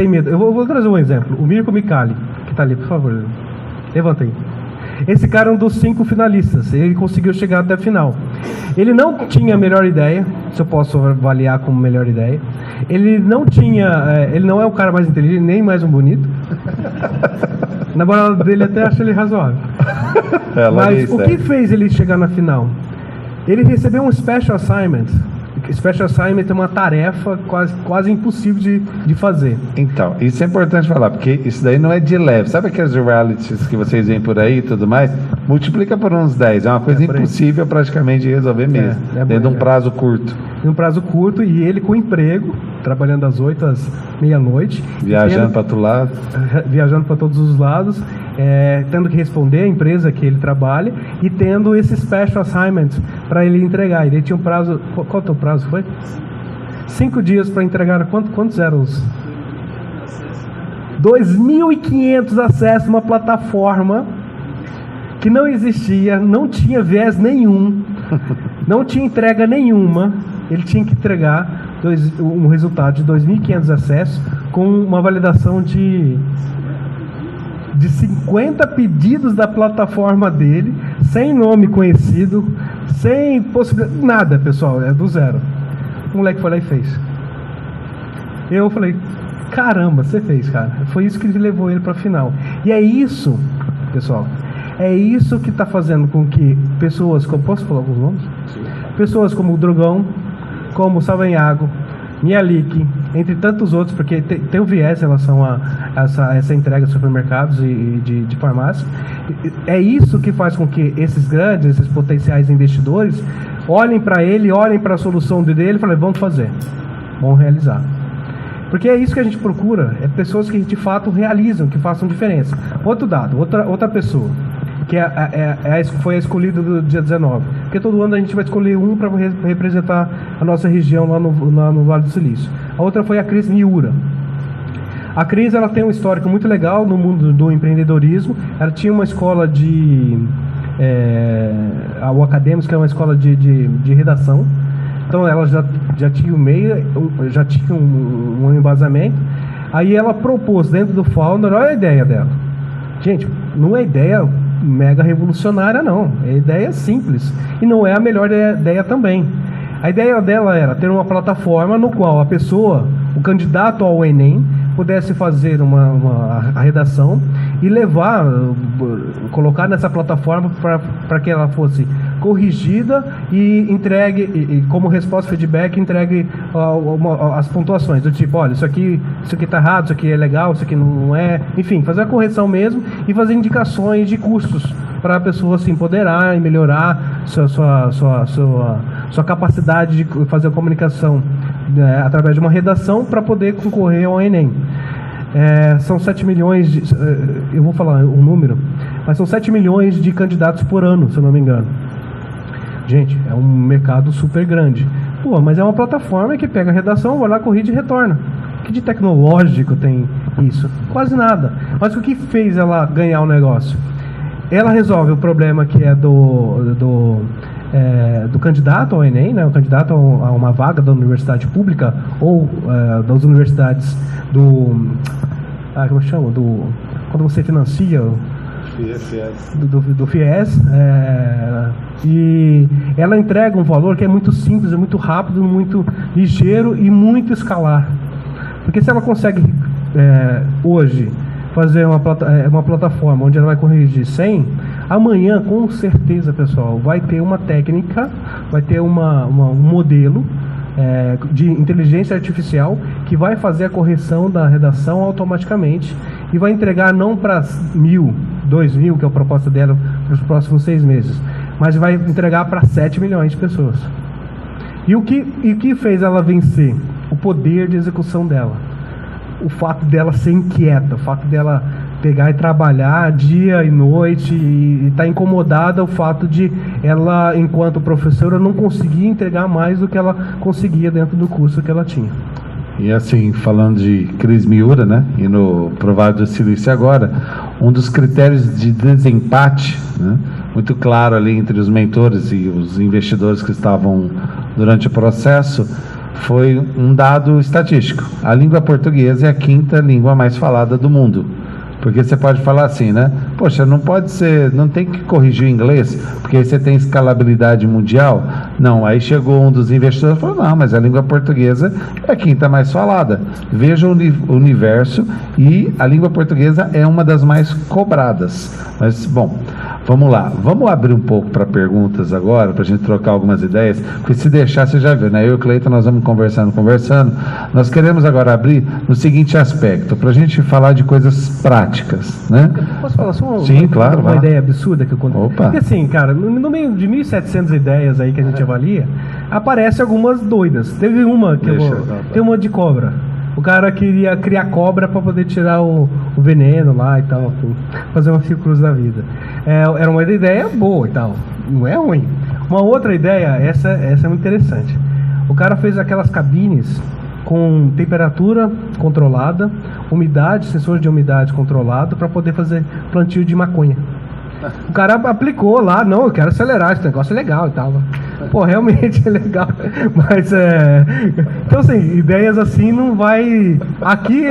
medo. Eu vou trazer um exemplo. O Mirko Micali, que está ali, por favor. Levanta aí. Esse cara é um dos 5 finalistas. Ele conseguiu chegar até a final. Ele não tinha a melhor ideia, se eu posso avaliar como melhor ideia. Ele não tinha... ele não é o cara mais inteligente, nem mais um bonito. Na moral dele até acho ele razoável. Mas o que fez ele chegar na final? Ele recebeu um special assignment. Special assignment é uma tarefa quase impossível de fazer. Então, isso é importante falar, porque isso daí não é de leve. Sabe aqueles realities que vocês veem por aí e tudo mais? Multiplica por uns 10. É uma coisa impossível praticamente de resolver mesmo. Dentro de um prazo curto. Em um prazo curto, e ele com emprego, trabalhando das 8 às meia-noite. Viajando para todo lado. Viajando para todos os lados. Tendo que responder a empresa que ele trabalha e tendo esse special assignment para ele entregar. Ele tinha um prazo... Qual é o teu prazo foi? 5 dias para entregar. Quantos eram os... 2.500 acessos a uma plataforma que não existia, não tinha viés nenhum, não tinha entrega nenhuma. Ele tinha que entregar um resultado de 2.500 acessos com uma validação de 50 pedidos da plataforma dele, sem nome conhecido, sem possibilidade, nada, pessoal, é do zero. O moleque foi lá e fez. Eu falei, caramba, você fez, cara. Foi isso que levou ele para a final. E é isso, pessoal, é isso que está fazendo com que pessoas, posso falar alguns nomes? Pessoas como o Drogão, como o Savanhago, Mialik, entre tantos outros, porque tem um viés em relação a essa entrega de supermercados e de farmácia. É isso que faz com que esses grandes, esses potenciais investidores, olhem para ele, olhem para a solução dele e falem, vamos fazer, vamos realizar. Porque é isso que a gente procura, é pessoas que de fato realizam, que façam diferença. Outro dado, outra pessoa, que foi a escolhida do dia 19. Porque todo ano a gente vai escolher um para representar a nossa região lá no Vale do Silício. A outra foi a Cris Miura. A Cris, ela tem um histórico muito legal no mundo do empreendedorismo. Ela tinha uma escola o Acadêmicos, que é uma escola de redação. Então ela já tinha o meio, já tinha um embasamento. Aí ela propôs dentro do Founder, olha a ideia dela. Gente, não é ideia mega revolucionária, não. É ideia simples. E não é a melhor ideia também. A ideia dela era ter uma plataforma no qual a pessoa, o candidato ao Enem, pudesse fazer a redação e colocar nessa plataforma para que ela fosse corrigida e entregue, e como resposta feedback, entregue as pontuações, do tipo, olha, isso aqui está errado, isso aqui é legal, isso aqui não é, enfim, fazer a correção mesmo e fazer indicações de cursos para a pessoa se empoderar e melhorar sua capacidade de fazer a comunicação através de uma redação para poder concorrer ao Enem. São 7 milhões, eu vou falar um número, mas são 7 milhões de candidatos por ano, se eu não me engano. Gente, é um mercado super grande. Pô, mas é uma plataforma que pega a redação, vai lá, corrige e retorna. O que de tecnológico tem isso? Quase nada. Mas o que fez ela ganhar o negócio? Ela resolve o problema que é do candidato ao Enem, né, o candidato a uma vaga da universidade pública ou das universidades como chama? Quando você financia do FIES, e ela entrega um valor que é muito simples, é muito rápido, muito ligeiro e muito escalar. Porque se ela consegue hoje fazer uma plataforma onde ela vai corrigir 100, amanhã, com certeza, pessoal, vai ter uma técnica, vai ter um modelo de inteligência artificial que vai fazer a correção da redação automaticamente e vai entregar não para 1.000, 2.000, que é a proposta dela, os próximos 6 meses, mas vai entregar para 7 milhões de pessoas. E o que fez ela vencer? O poder de execução dela. O fato dela ser inquieta, o fato dela pegar e trabalhar dia e noite e estar incomodada, o fato de ela, enquanto professora, não conseguir entregar mais do que ela conseguia dentro do curso que ela tinha. E assim, falando de Cris Miura, né, e no Provado do Silício agora, um dos critérios de desempate, né, muito claro ali entre os mentores e os investidores que estavam durante o processo, foi um dado estatístico. A língua portuguesa é a 5ª língua mais falada do mundo. Porque você pode falar assim, né? Poxa, não pode ser, não tem que corrigir o inglês, porque aí você tem escalabilidade mundial. Não, aí chegou um dos investidores e falou, não, mas a língua portuguesa é a 5ª mais falada. Veja o universo e a língua portuguesa é uma das mais cobradas. Mas, bom, vamos lá. Vamos abrir um pouco para perguntas agora, para a gente trocar algumas ideias, porque se deixar, você já viu, né? Eu e o Cleiton, nós vamos conversando. Nós queremos agora abrir no seguinte aspecto, para a gente falar de coisas práticas. Né? Posso falar só Sim, claro, uma ideia absurda que eu contei? Opa. Porque assim, cara, no meio de 1.700 ideias aí que a gente avalia, aparece algumas doidas. Teve uma tem uma de cobra. O cara queria criar cobra para poder tirar o veneno lá e tal, fazer uma fiocruz da vida. Era uma ideia boa e tal, não é ruim. Uma outra ideia, essa é muito interessante. O cara fez aquelas cabines com temperatura controlada, umidade, sensor de umidade controlado, para poder fazer plantio de maconha. O cara aplicou lá, não, eu quero acelerar, esse negócio é legal e tal. Pô, realmente é legal, mas então assim, ideias assim não vai, aqui,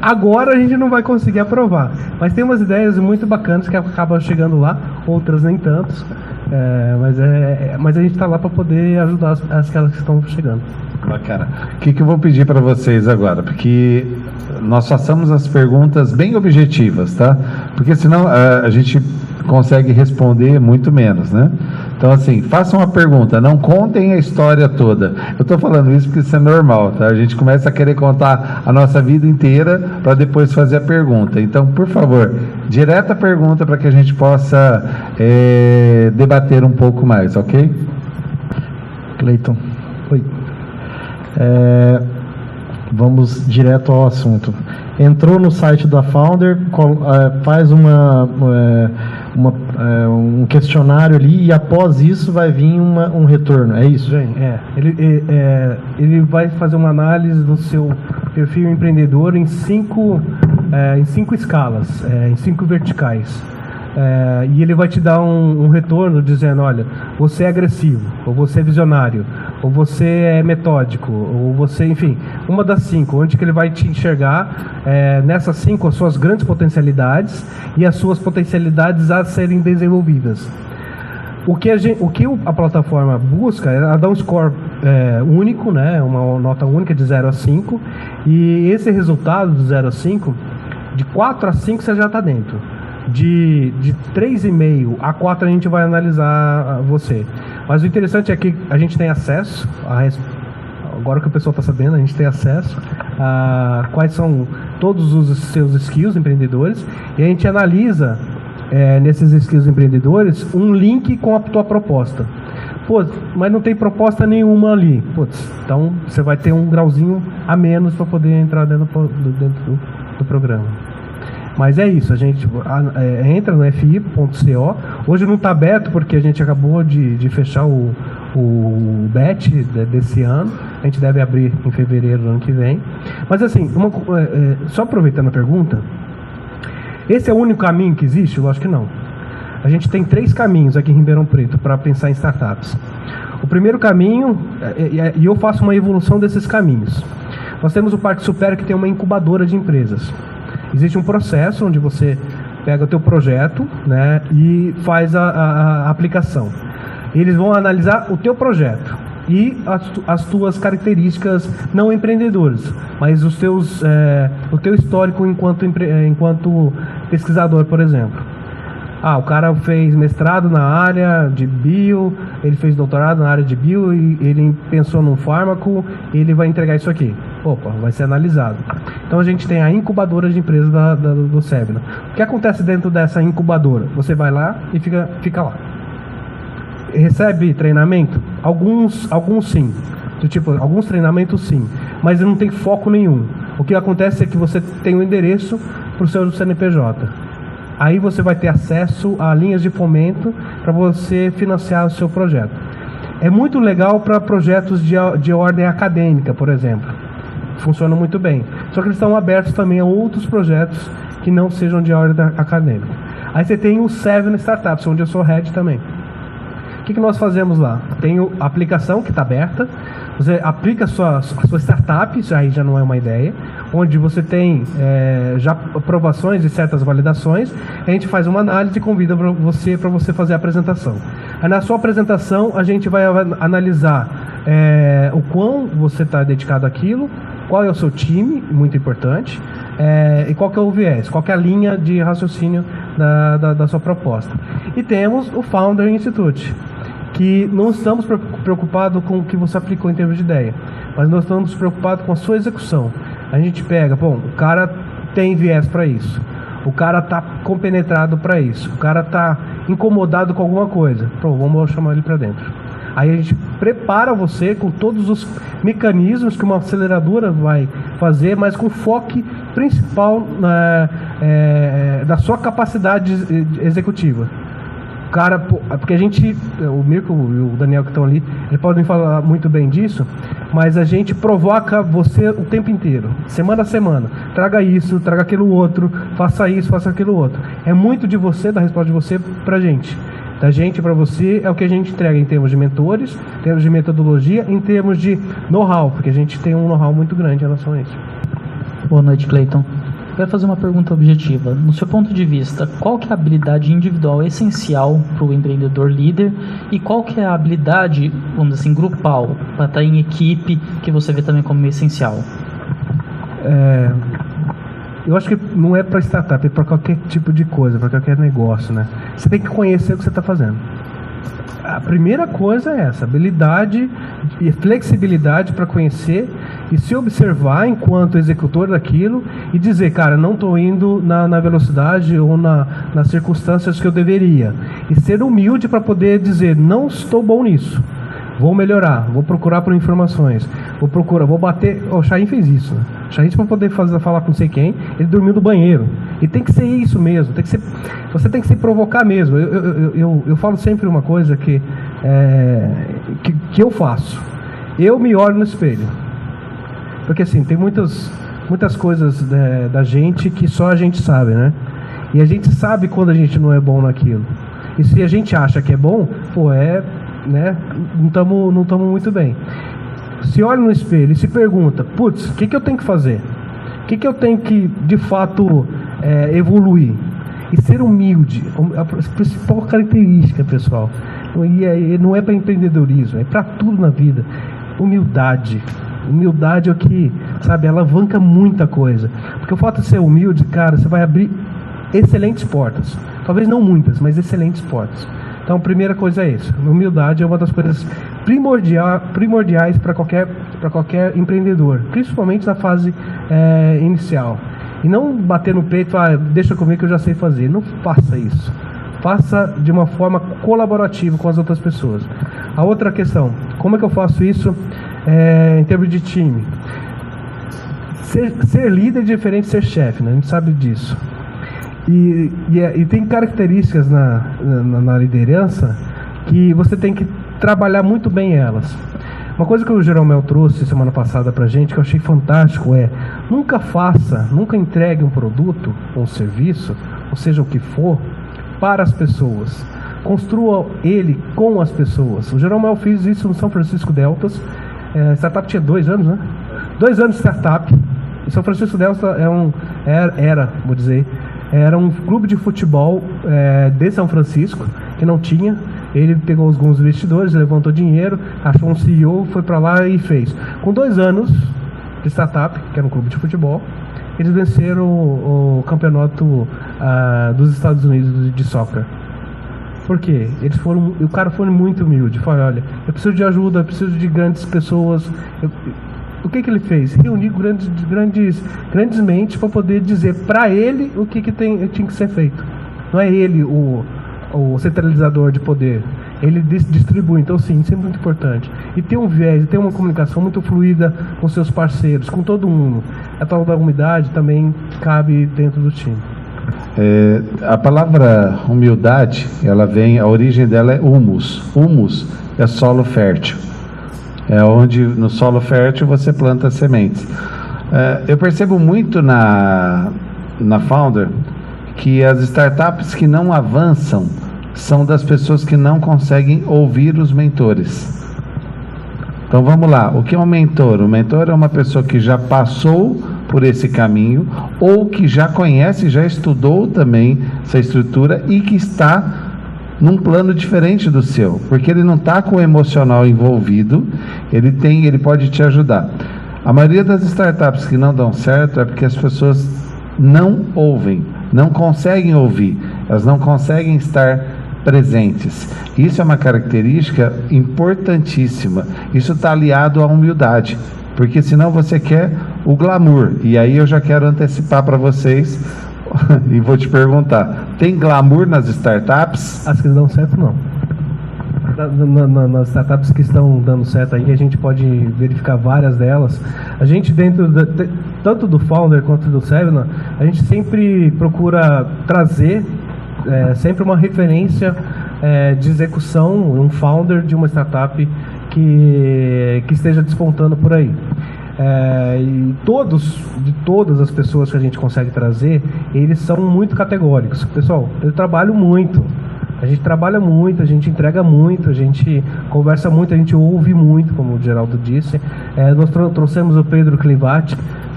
agora a gente não vai conseguir aprovar, mas tem umas ideias muito bacanas que acabam chegando lá, outras nem tantos, mas a gente está lá para poder ajudar aquelas que estão chegando. Bacana. O que eu vou pedir para vocês agora? Porque nós façamos as perguntas bem objetivas, tá? Porque senão a gente consegue responder muito menos, né? Então, assim, façam uma pergunta, não contem a história toda. Eu estou falando isso porque isso é normal, tá? A gente começa a querer contar a nossa vida inteira para depois fazer a pergunta. Então, por favor, direta a pergunta para que a gente possa debater um pouco mais, ok? Cleiton. Oi. Vamos direto ao assunto. Entrou no site da Founder, faz um questionário ali e após isso vai vir um retorno, é isso? Ele vai fazer uma análise do seu perfil empreendedor em 5 escalas, em 5 verticais. E ele vai te dar um retorno dizendo, olha, você é agressivo, ou você é visionário, ou você é metódico, ou você, enfim, uma das 5, onde que ele vai te enxergar nessas 5 as suas grandes potencialidades e as suas potencialidades a serem desenvolvidas. O que a plataforma busca é dar um score único, né, uma nota única de 0 a 5, e esse resultado de 0 a 5, de 4 a 5 você já está dentro. De 3,5 a 4 a gente vai analisar você. Mas o interessante é que a gente tem acesso, agora que o pessoal está sabendo, a gente tem acesso a quais são todos os seus skills empreendedores, e a gente analisa nesses skills empreendedores um link com a tua proposta. Pô, mas não tem proposta nenhuma ali. Putz, então você vai ter um grauzinho a menos para poder entrar dentro do programa. Mas é isso, a gente entra no fi.co. Hoje não está aberto porque a gente acabou de fechar o BET desse ano. A gente deve abrir em fevereiro do ano que vem. Mas assim, só aproveitando a pergunta, esse é o único caminho que existe? Lógico que não. A gente tem 3 caminhos aqui em Ribeirão Preto para pensar em startups. O primeiro caminho, e eu faço uma evolução desses caminhos. Nós temos o Parque Supera, que tem uma incubadora de empresas. Existe um processo onde você pega o teu projeto, né, e faz a aplicação. Eles vão analisar o teu projeto e as tuas características não empreendedoras, mas o teu histórico enquanto pesquisador, por exemplo. O cara fez mestrado na área de bio, ele fez doutorado na área de bio e ele pensou num fármaco, ele vai entregar isso aqui. Opa, vai ser analisado. Então a gente tem a incubadora de empresas do Sevna. O que acontece dentro dessa incubadora? Você vai lá e fica lá. Recebe treinamento? Alguns sim. Tipo, alguns treinamentos sim, mas não tem foco nenhum. O que acontece é que você tem um endereço para o seu CNPJ. Aí você vai ter acesso a linhas de fomento para você financiar o seu projeto. É muito legal para projetos de ordem acadêmica, por exemplo. Funciona muito bem. Só que eles estão abertos também a outros projetos que não sejam de ordem acadêmica. Aí você tem o Sevna Startups, onde eu sou head também. O que nós fazemos lá? Tem a aplicação que está aberta. Você aplica a sua startup, aí já não é uma ideia, onde você tem já aprovações e certas validações. A gente faz uma análise e convida para você fazer a apresentação. Aí na sua apresentação a gente vai analisar o quão você está dedicado àquilo, qual é o seu time, muito importante, e qual que é o viés, qual que é a linha de raciocínio da sua proposta. E temos o Founder Institute, que não estamos preocupados com o que você aplicou em termos de ideia, mas nós estamos preocupados com a sua execução. A gente pega, o cara tem viés para isso, o cara está compenetrado para isso, o cara está incomodado com alguma coisa, vamos chamar ele para dentro. Aí a gente prepara você com todos os mecanismos que uma aceleradora vai fazer, mas com foco principal da sua capacidade executiva. Cara, porque a gente, o Mirko e o Daniel que estão ali, eles podem falar muito bem disso, mas a gente provoca você o tempo inteiro, semana a semana. Traga isso, traga aquilo outro, faça isso, faça aquilo outro. É muito de você, da resposta de você pra gente. Da gente para você é o que a gente entrega em termos de mentores, em termos de metodologia, em termos de know-how, porque a gente tem um know-how muito grande em relação a isso. Boa noite, Cleiton. Eu quero fazer uma pergunta objetiva. No seu ponto de vista, qual que é a habilidade individual essencial para o empreendedor líder e qual que é a habilidade, vamos dizer assim, grupal, para estar em equipe, que você vê também como essencial? Eu acho que não é para startup, é para qualquer tipo de coisa, para qualquer negócio, né? Você tem que conhecer o que você está fazendo. A primeira coisa é essa, habilidade e flexibilidade para conhecer e se observar enquanto executor daquilo e dizer, cara, não estou indo na velocidade ou nas circunstâncias que eu deveria. E ser humilde para poder dizer, não estou bom nisso. Vou melhorar, vou procurar por informações, vou bater. O Chain fez isso, né? O Chain, para poder falar com não sei quem, ele dormiu no banheiro. E tem que ser isso mesmo, você tem que se provocar mesmo. Eu falo sempre uma coisa que eu faço. Eu me olho no espelho. Porque assim, tem muitas coisas da gente que só a gente sabe, né? E a gente sabe quando a gente não é bom naquilo. E se a gente acha que é bom, né? Não estamos muito bem. Se olha no espelho e se pergunta, putz, o que eu tenho que fazer? O que eu tenho que, de fato, evoluir? E ser humilde, a principal característica, pessoal. E não é para empreendedorismo, é para tudo na vida. Humildade. Humildade é o que, sabe, alavanca muita coisa. Porque o fato de ser humilde, cara, você vai abrir excelentes portas. Talvez não muitas, mas excelentes portas. Então, a primeira coisa é isso. Humildade é uma das coisas primordiais para qualquer empreendedor, principalmente na fase inicial. E não bater no peito, deixa comigo que eu já sei fazer. Não faça isso. Faça de uma forma colaborativa com as outras pessoas. A outra questão, como é que eu faço isso em termos de time? Ser líder é diferente de ser chefe, né? A gente sabe disso. E tem características na liderança que você tem que trabalhar muito bem elas. Uma coisa que o Jeromel trouxe semana passada pra gente, que eu achei fantástico, nunca entregue um produto ou um serviço, ou seja o que for, para as pessoas. Construa ele com as pessoas. O Jeromel fez isso no São Francisco Deltas. A startup tinha 2 anos, né? 2 anos de startup. E São Francisco Deltas era um clube de futebol de São Francisco, que não tinha. Ele pegou alguns investidores, levantou dinheiro, achou um CEO, foi para lá e fez. Com 2 anos de startup, que era um clube de futebol, eles venceram o campeonato dos Estados Unidos de soccer. Por quê? O cara foi muito humilde. Falou, olha, eu preciso de ajuda, eu preciso de grandes pessoas. o que ele fez? Reunir grandes mentes para poder dizer para ele o que tinha que ser feito. Não é ele o centralizador de poder. Ele distribui, então sim, isso é muito importante. E tem um viés, tem uma comunicação muito fluida com seus parceiros, com todo mundo. A tal da humildade também cabe dentro do time. A palavra humildade, a origem dela é humus. Humus é solo fértil. É onde no solo fértil você planta sementes. Eu percebo muito na Founder que as startups que não avançam são das pessoas que não conseguem ouvir os mentores. Então vamos lá, o que é um mentor? O mentor é uma pessoa que já passou por esse caminho ou que já conhece, já estudou também essa estrutura e que está num plano diferente do seu, porque ele não está com o emocional envolvido, ele pode te ajudar. A maioria das startups que não dão certo é porque as pessoas não ouvem, não conseguem ouvir, elas não conseguem estar presentes. Isso é uma característica importantíssima. Isso está aliado à humildade, porque senão você quer o glamour, e aí eu já quero antecipar para vocês e vou te perguntar, tem glamour nas startups? As que dão certo, não. Nas startups que estão dando certo aí, a gente pode verificar várias delas. A gente tanto do Founder quanto do Sevena, a gente sempre procura trazer sempre uma referência de execução, um founder de uma startup que esteja despontando por aí. E de todas as pessoas que a gente consegue trazer, eles são muito categóricos. Pessoal, eu trabalho muito, a gente trabalha muito, a gente entrega muito, a gente conversa muito, a gente ouve muito, como o Geraldo disse. Nós trouxemos o Pedro Clivati,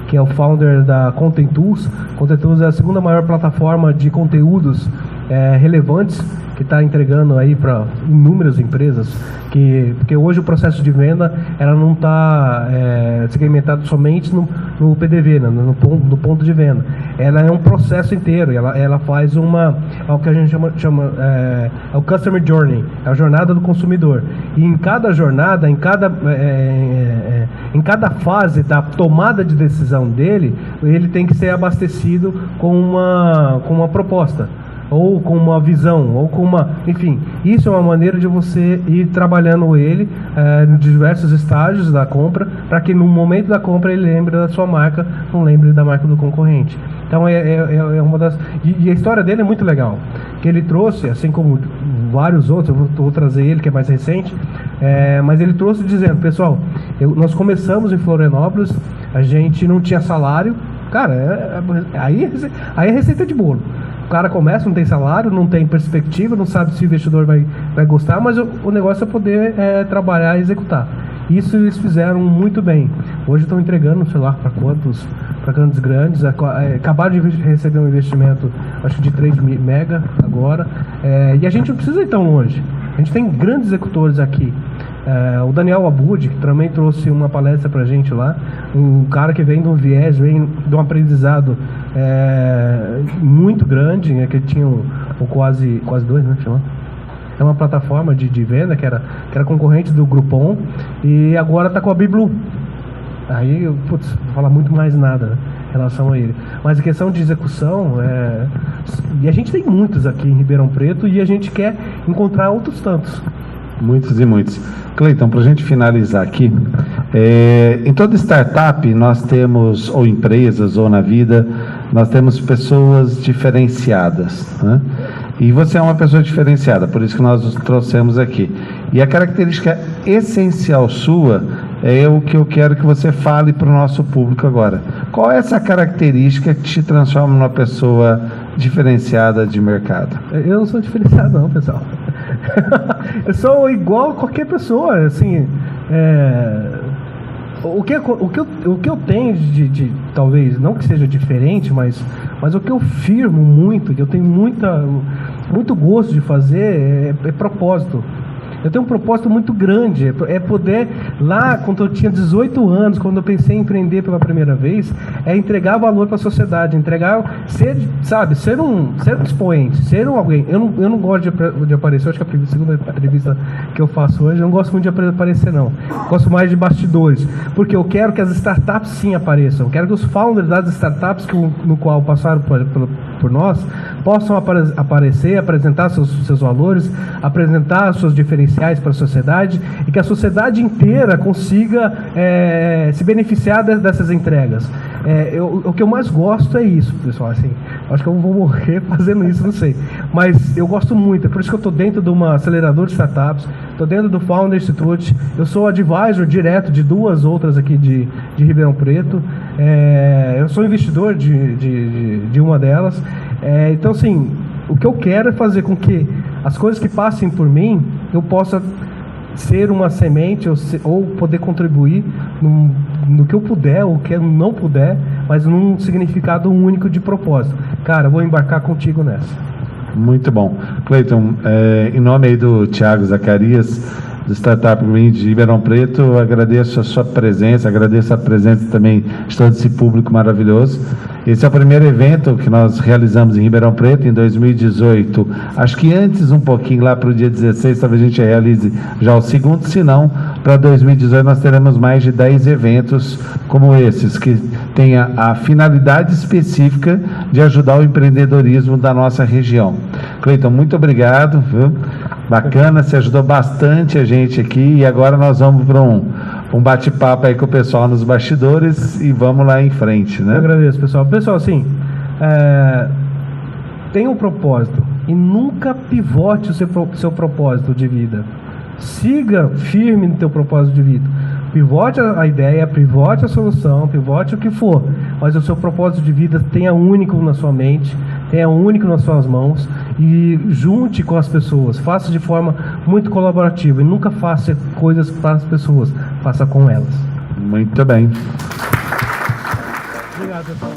que é o founder da Content Tools. Content Tools é a segunda maior plataforma de conteúdos relevantes que está entregando aí para inúmeras empresas, porque hoje o processo de venda ela não está segmentado somente no PDV, né, no ponto de venda. Ela é um processo inteiro, ela faz o que a gente chama o Customer Journey, é a jornada do consumidor. E em cada jornada, em cada fase da tomada de decisão dele, ele tem que ser abastecido com uma proposta, ou com uma visão, ou com enfim, isso é uma maneira de você ir trabalhando ele em diversos estágios da compra, para que no momento da compra ele lembre da sua marca, não lembre da marca do concorrente. Então é uma das... E a história dele é muito legal, que ele trouxe, assim como vários outros, eu vou trazer ele, que é mais recente, mas ele trouxe dizendo, pessoal, nós começamos em Florianópolis, a gente não tinha salário, cara, aí é receita de bolo. O cara começa, não tem salário, não tem perspectiva, não sabe se o investidor vai gostar, mas o negócio é poder trabalhar e executar. Isso eles fizeram muito bem. Hoje estão entregando, sei lá, para quantos grandes. Acabaram de receber um investimento, acho que de 3 mega agora. E a gente não precisa ir tão longe. A gente tem grandes executores aqui. O Daniel Abud, que também trouxe uma palestra pra gente lá, um cara que vem de um viés, vem de um aprendizado muito grande, né, que ele tinha quase 2, né, chama? É uma plataforma de venda que era concorrente do Groupon, e agora está com a Biblu. Aí, não vou falar muito mais nada, né, em relação a ele. Mas a questão de execução, e a gente tem muitos aqui em Ribeirão Preto, e a gente quer encontrar outros tantos. Muitos e muitos. Cleiton, para a gente finalizar aqui, em toda startup nós temos, ou empresas, ou na vida, nós temos pessoas diferenciadas, né? E você é uma pessoa diferenciada, por isso que nós os trouxemos aqui. E a característica essencial sua é o que eu quero que você fale para o nosso público agora. Qual é essa característica que te transforma numa pessoa diferenciada de mercado? Eu não sou diferenciado não, pessoal. Eu sou igual a qualquer pessoa, assim... O que eu tenho de talvez, não que seja diferente, mas o que eu firmo muito, que eu tenho muito gosto de fazer, é propósito. Eu tenho um propósito muito grande, é poder, lá quando eu tinha 18 anos, quando eu pensei em empreender pela primeira vez, é entregar valor para a sociedade, ser um expoente, ser alguém. Eu não gosto de aparecer, eu acho que a segunda entrevista que eu faço hoje, eu não gosto muito de aparecer não. Gosto mais de bastidores, porque eu quero que as startups sim apareçam, eu quero que os founders das startups no qual passaram por nós, possam aparecer, apresentar seus valores, apresentar seus diferenciais para a sociedade e que a sociedade inteira consiga se beneficiar dessas entregas. O que eu mais gosto é isso, pessoal. Assim, acho que eu vou morrer fazendo isso, não sei. Mas eu gosto muito, é por isso que eu estou dentro de uma aceleradora de startups, estou dentro do Founder Institute, eu sou advisor direto de 2 outras aqui de Ribeirão Preto, eu sou investidor de uma delas. Então, assim, o que eu quero é fazer com que as coisas que passem por mim, eu possa ser uma semente ou poder contribuir no que eu puder ou que eu não puder, mas num significado único de propósito. Cara, eu vou embarcar contigo nessa. Muito bom. Cleiton, em nome aí do Thiago Zacarias, do Startup Green de Ribeirão Preto, eu agradeço a sua presença, agradeço a presença também de todo esse público maravilhoso. Esse é o primeiro evento que nós realizamos em Ribeirão Preto, em 2018. Acho que antes, um pouquinho, lá para o dia 16, talvez a gente realize já o segundo, se não, para 2018 nós teremos mais de 10 eventos como esses, que têm a finalidade específica de ajudar o empreendedorismo da nossa região. Cleiton, muito obrigado, viu? Bacana, você ajudou bastante a gente aqui e agora nós vamos para um bate-papo aí com o pessoal nos bastidores e vamos lá em frente, né? Eu agradeço, pessoal. Pessoal, assim, tenha um propósito e nunca pivote o seu propósito de vida. Siga firme no teu propósito de vida. Pivote a ideia, pivote a solução, pivote o que for, mas o seu propósito de vida tenha único na sua mente, tenha único nas suas mãos e junte com as pessoas, faça de forma muito colaborativa e nunca faça coisas para as pessoas, faça com elas. Muito bem. Obrigado, pessoal.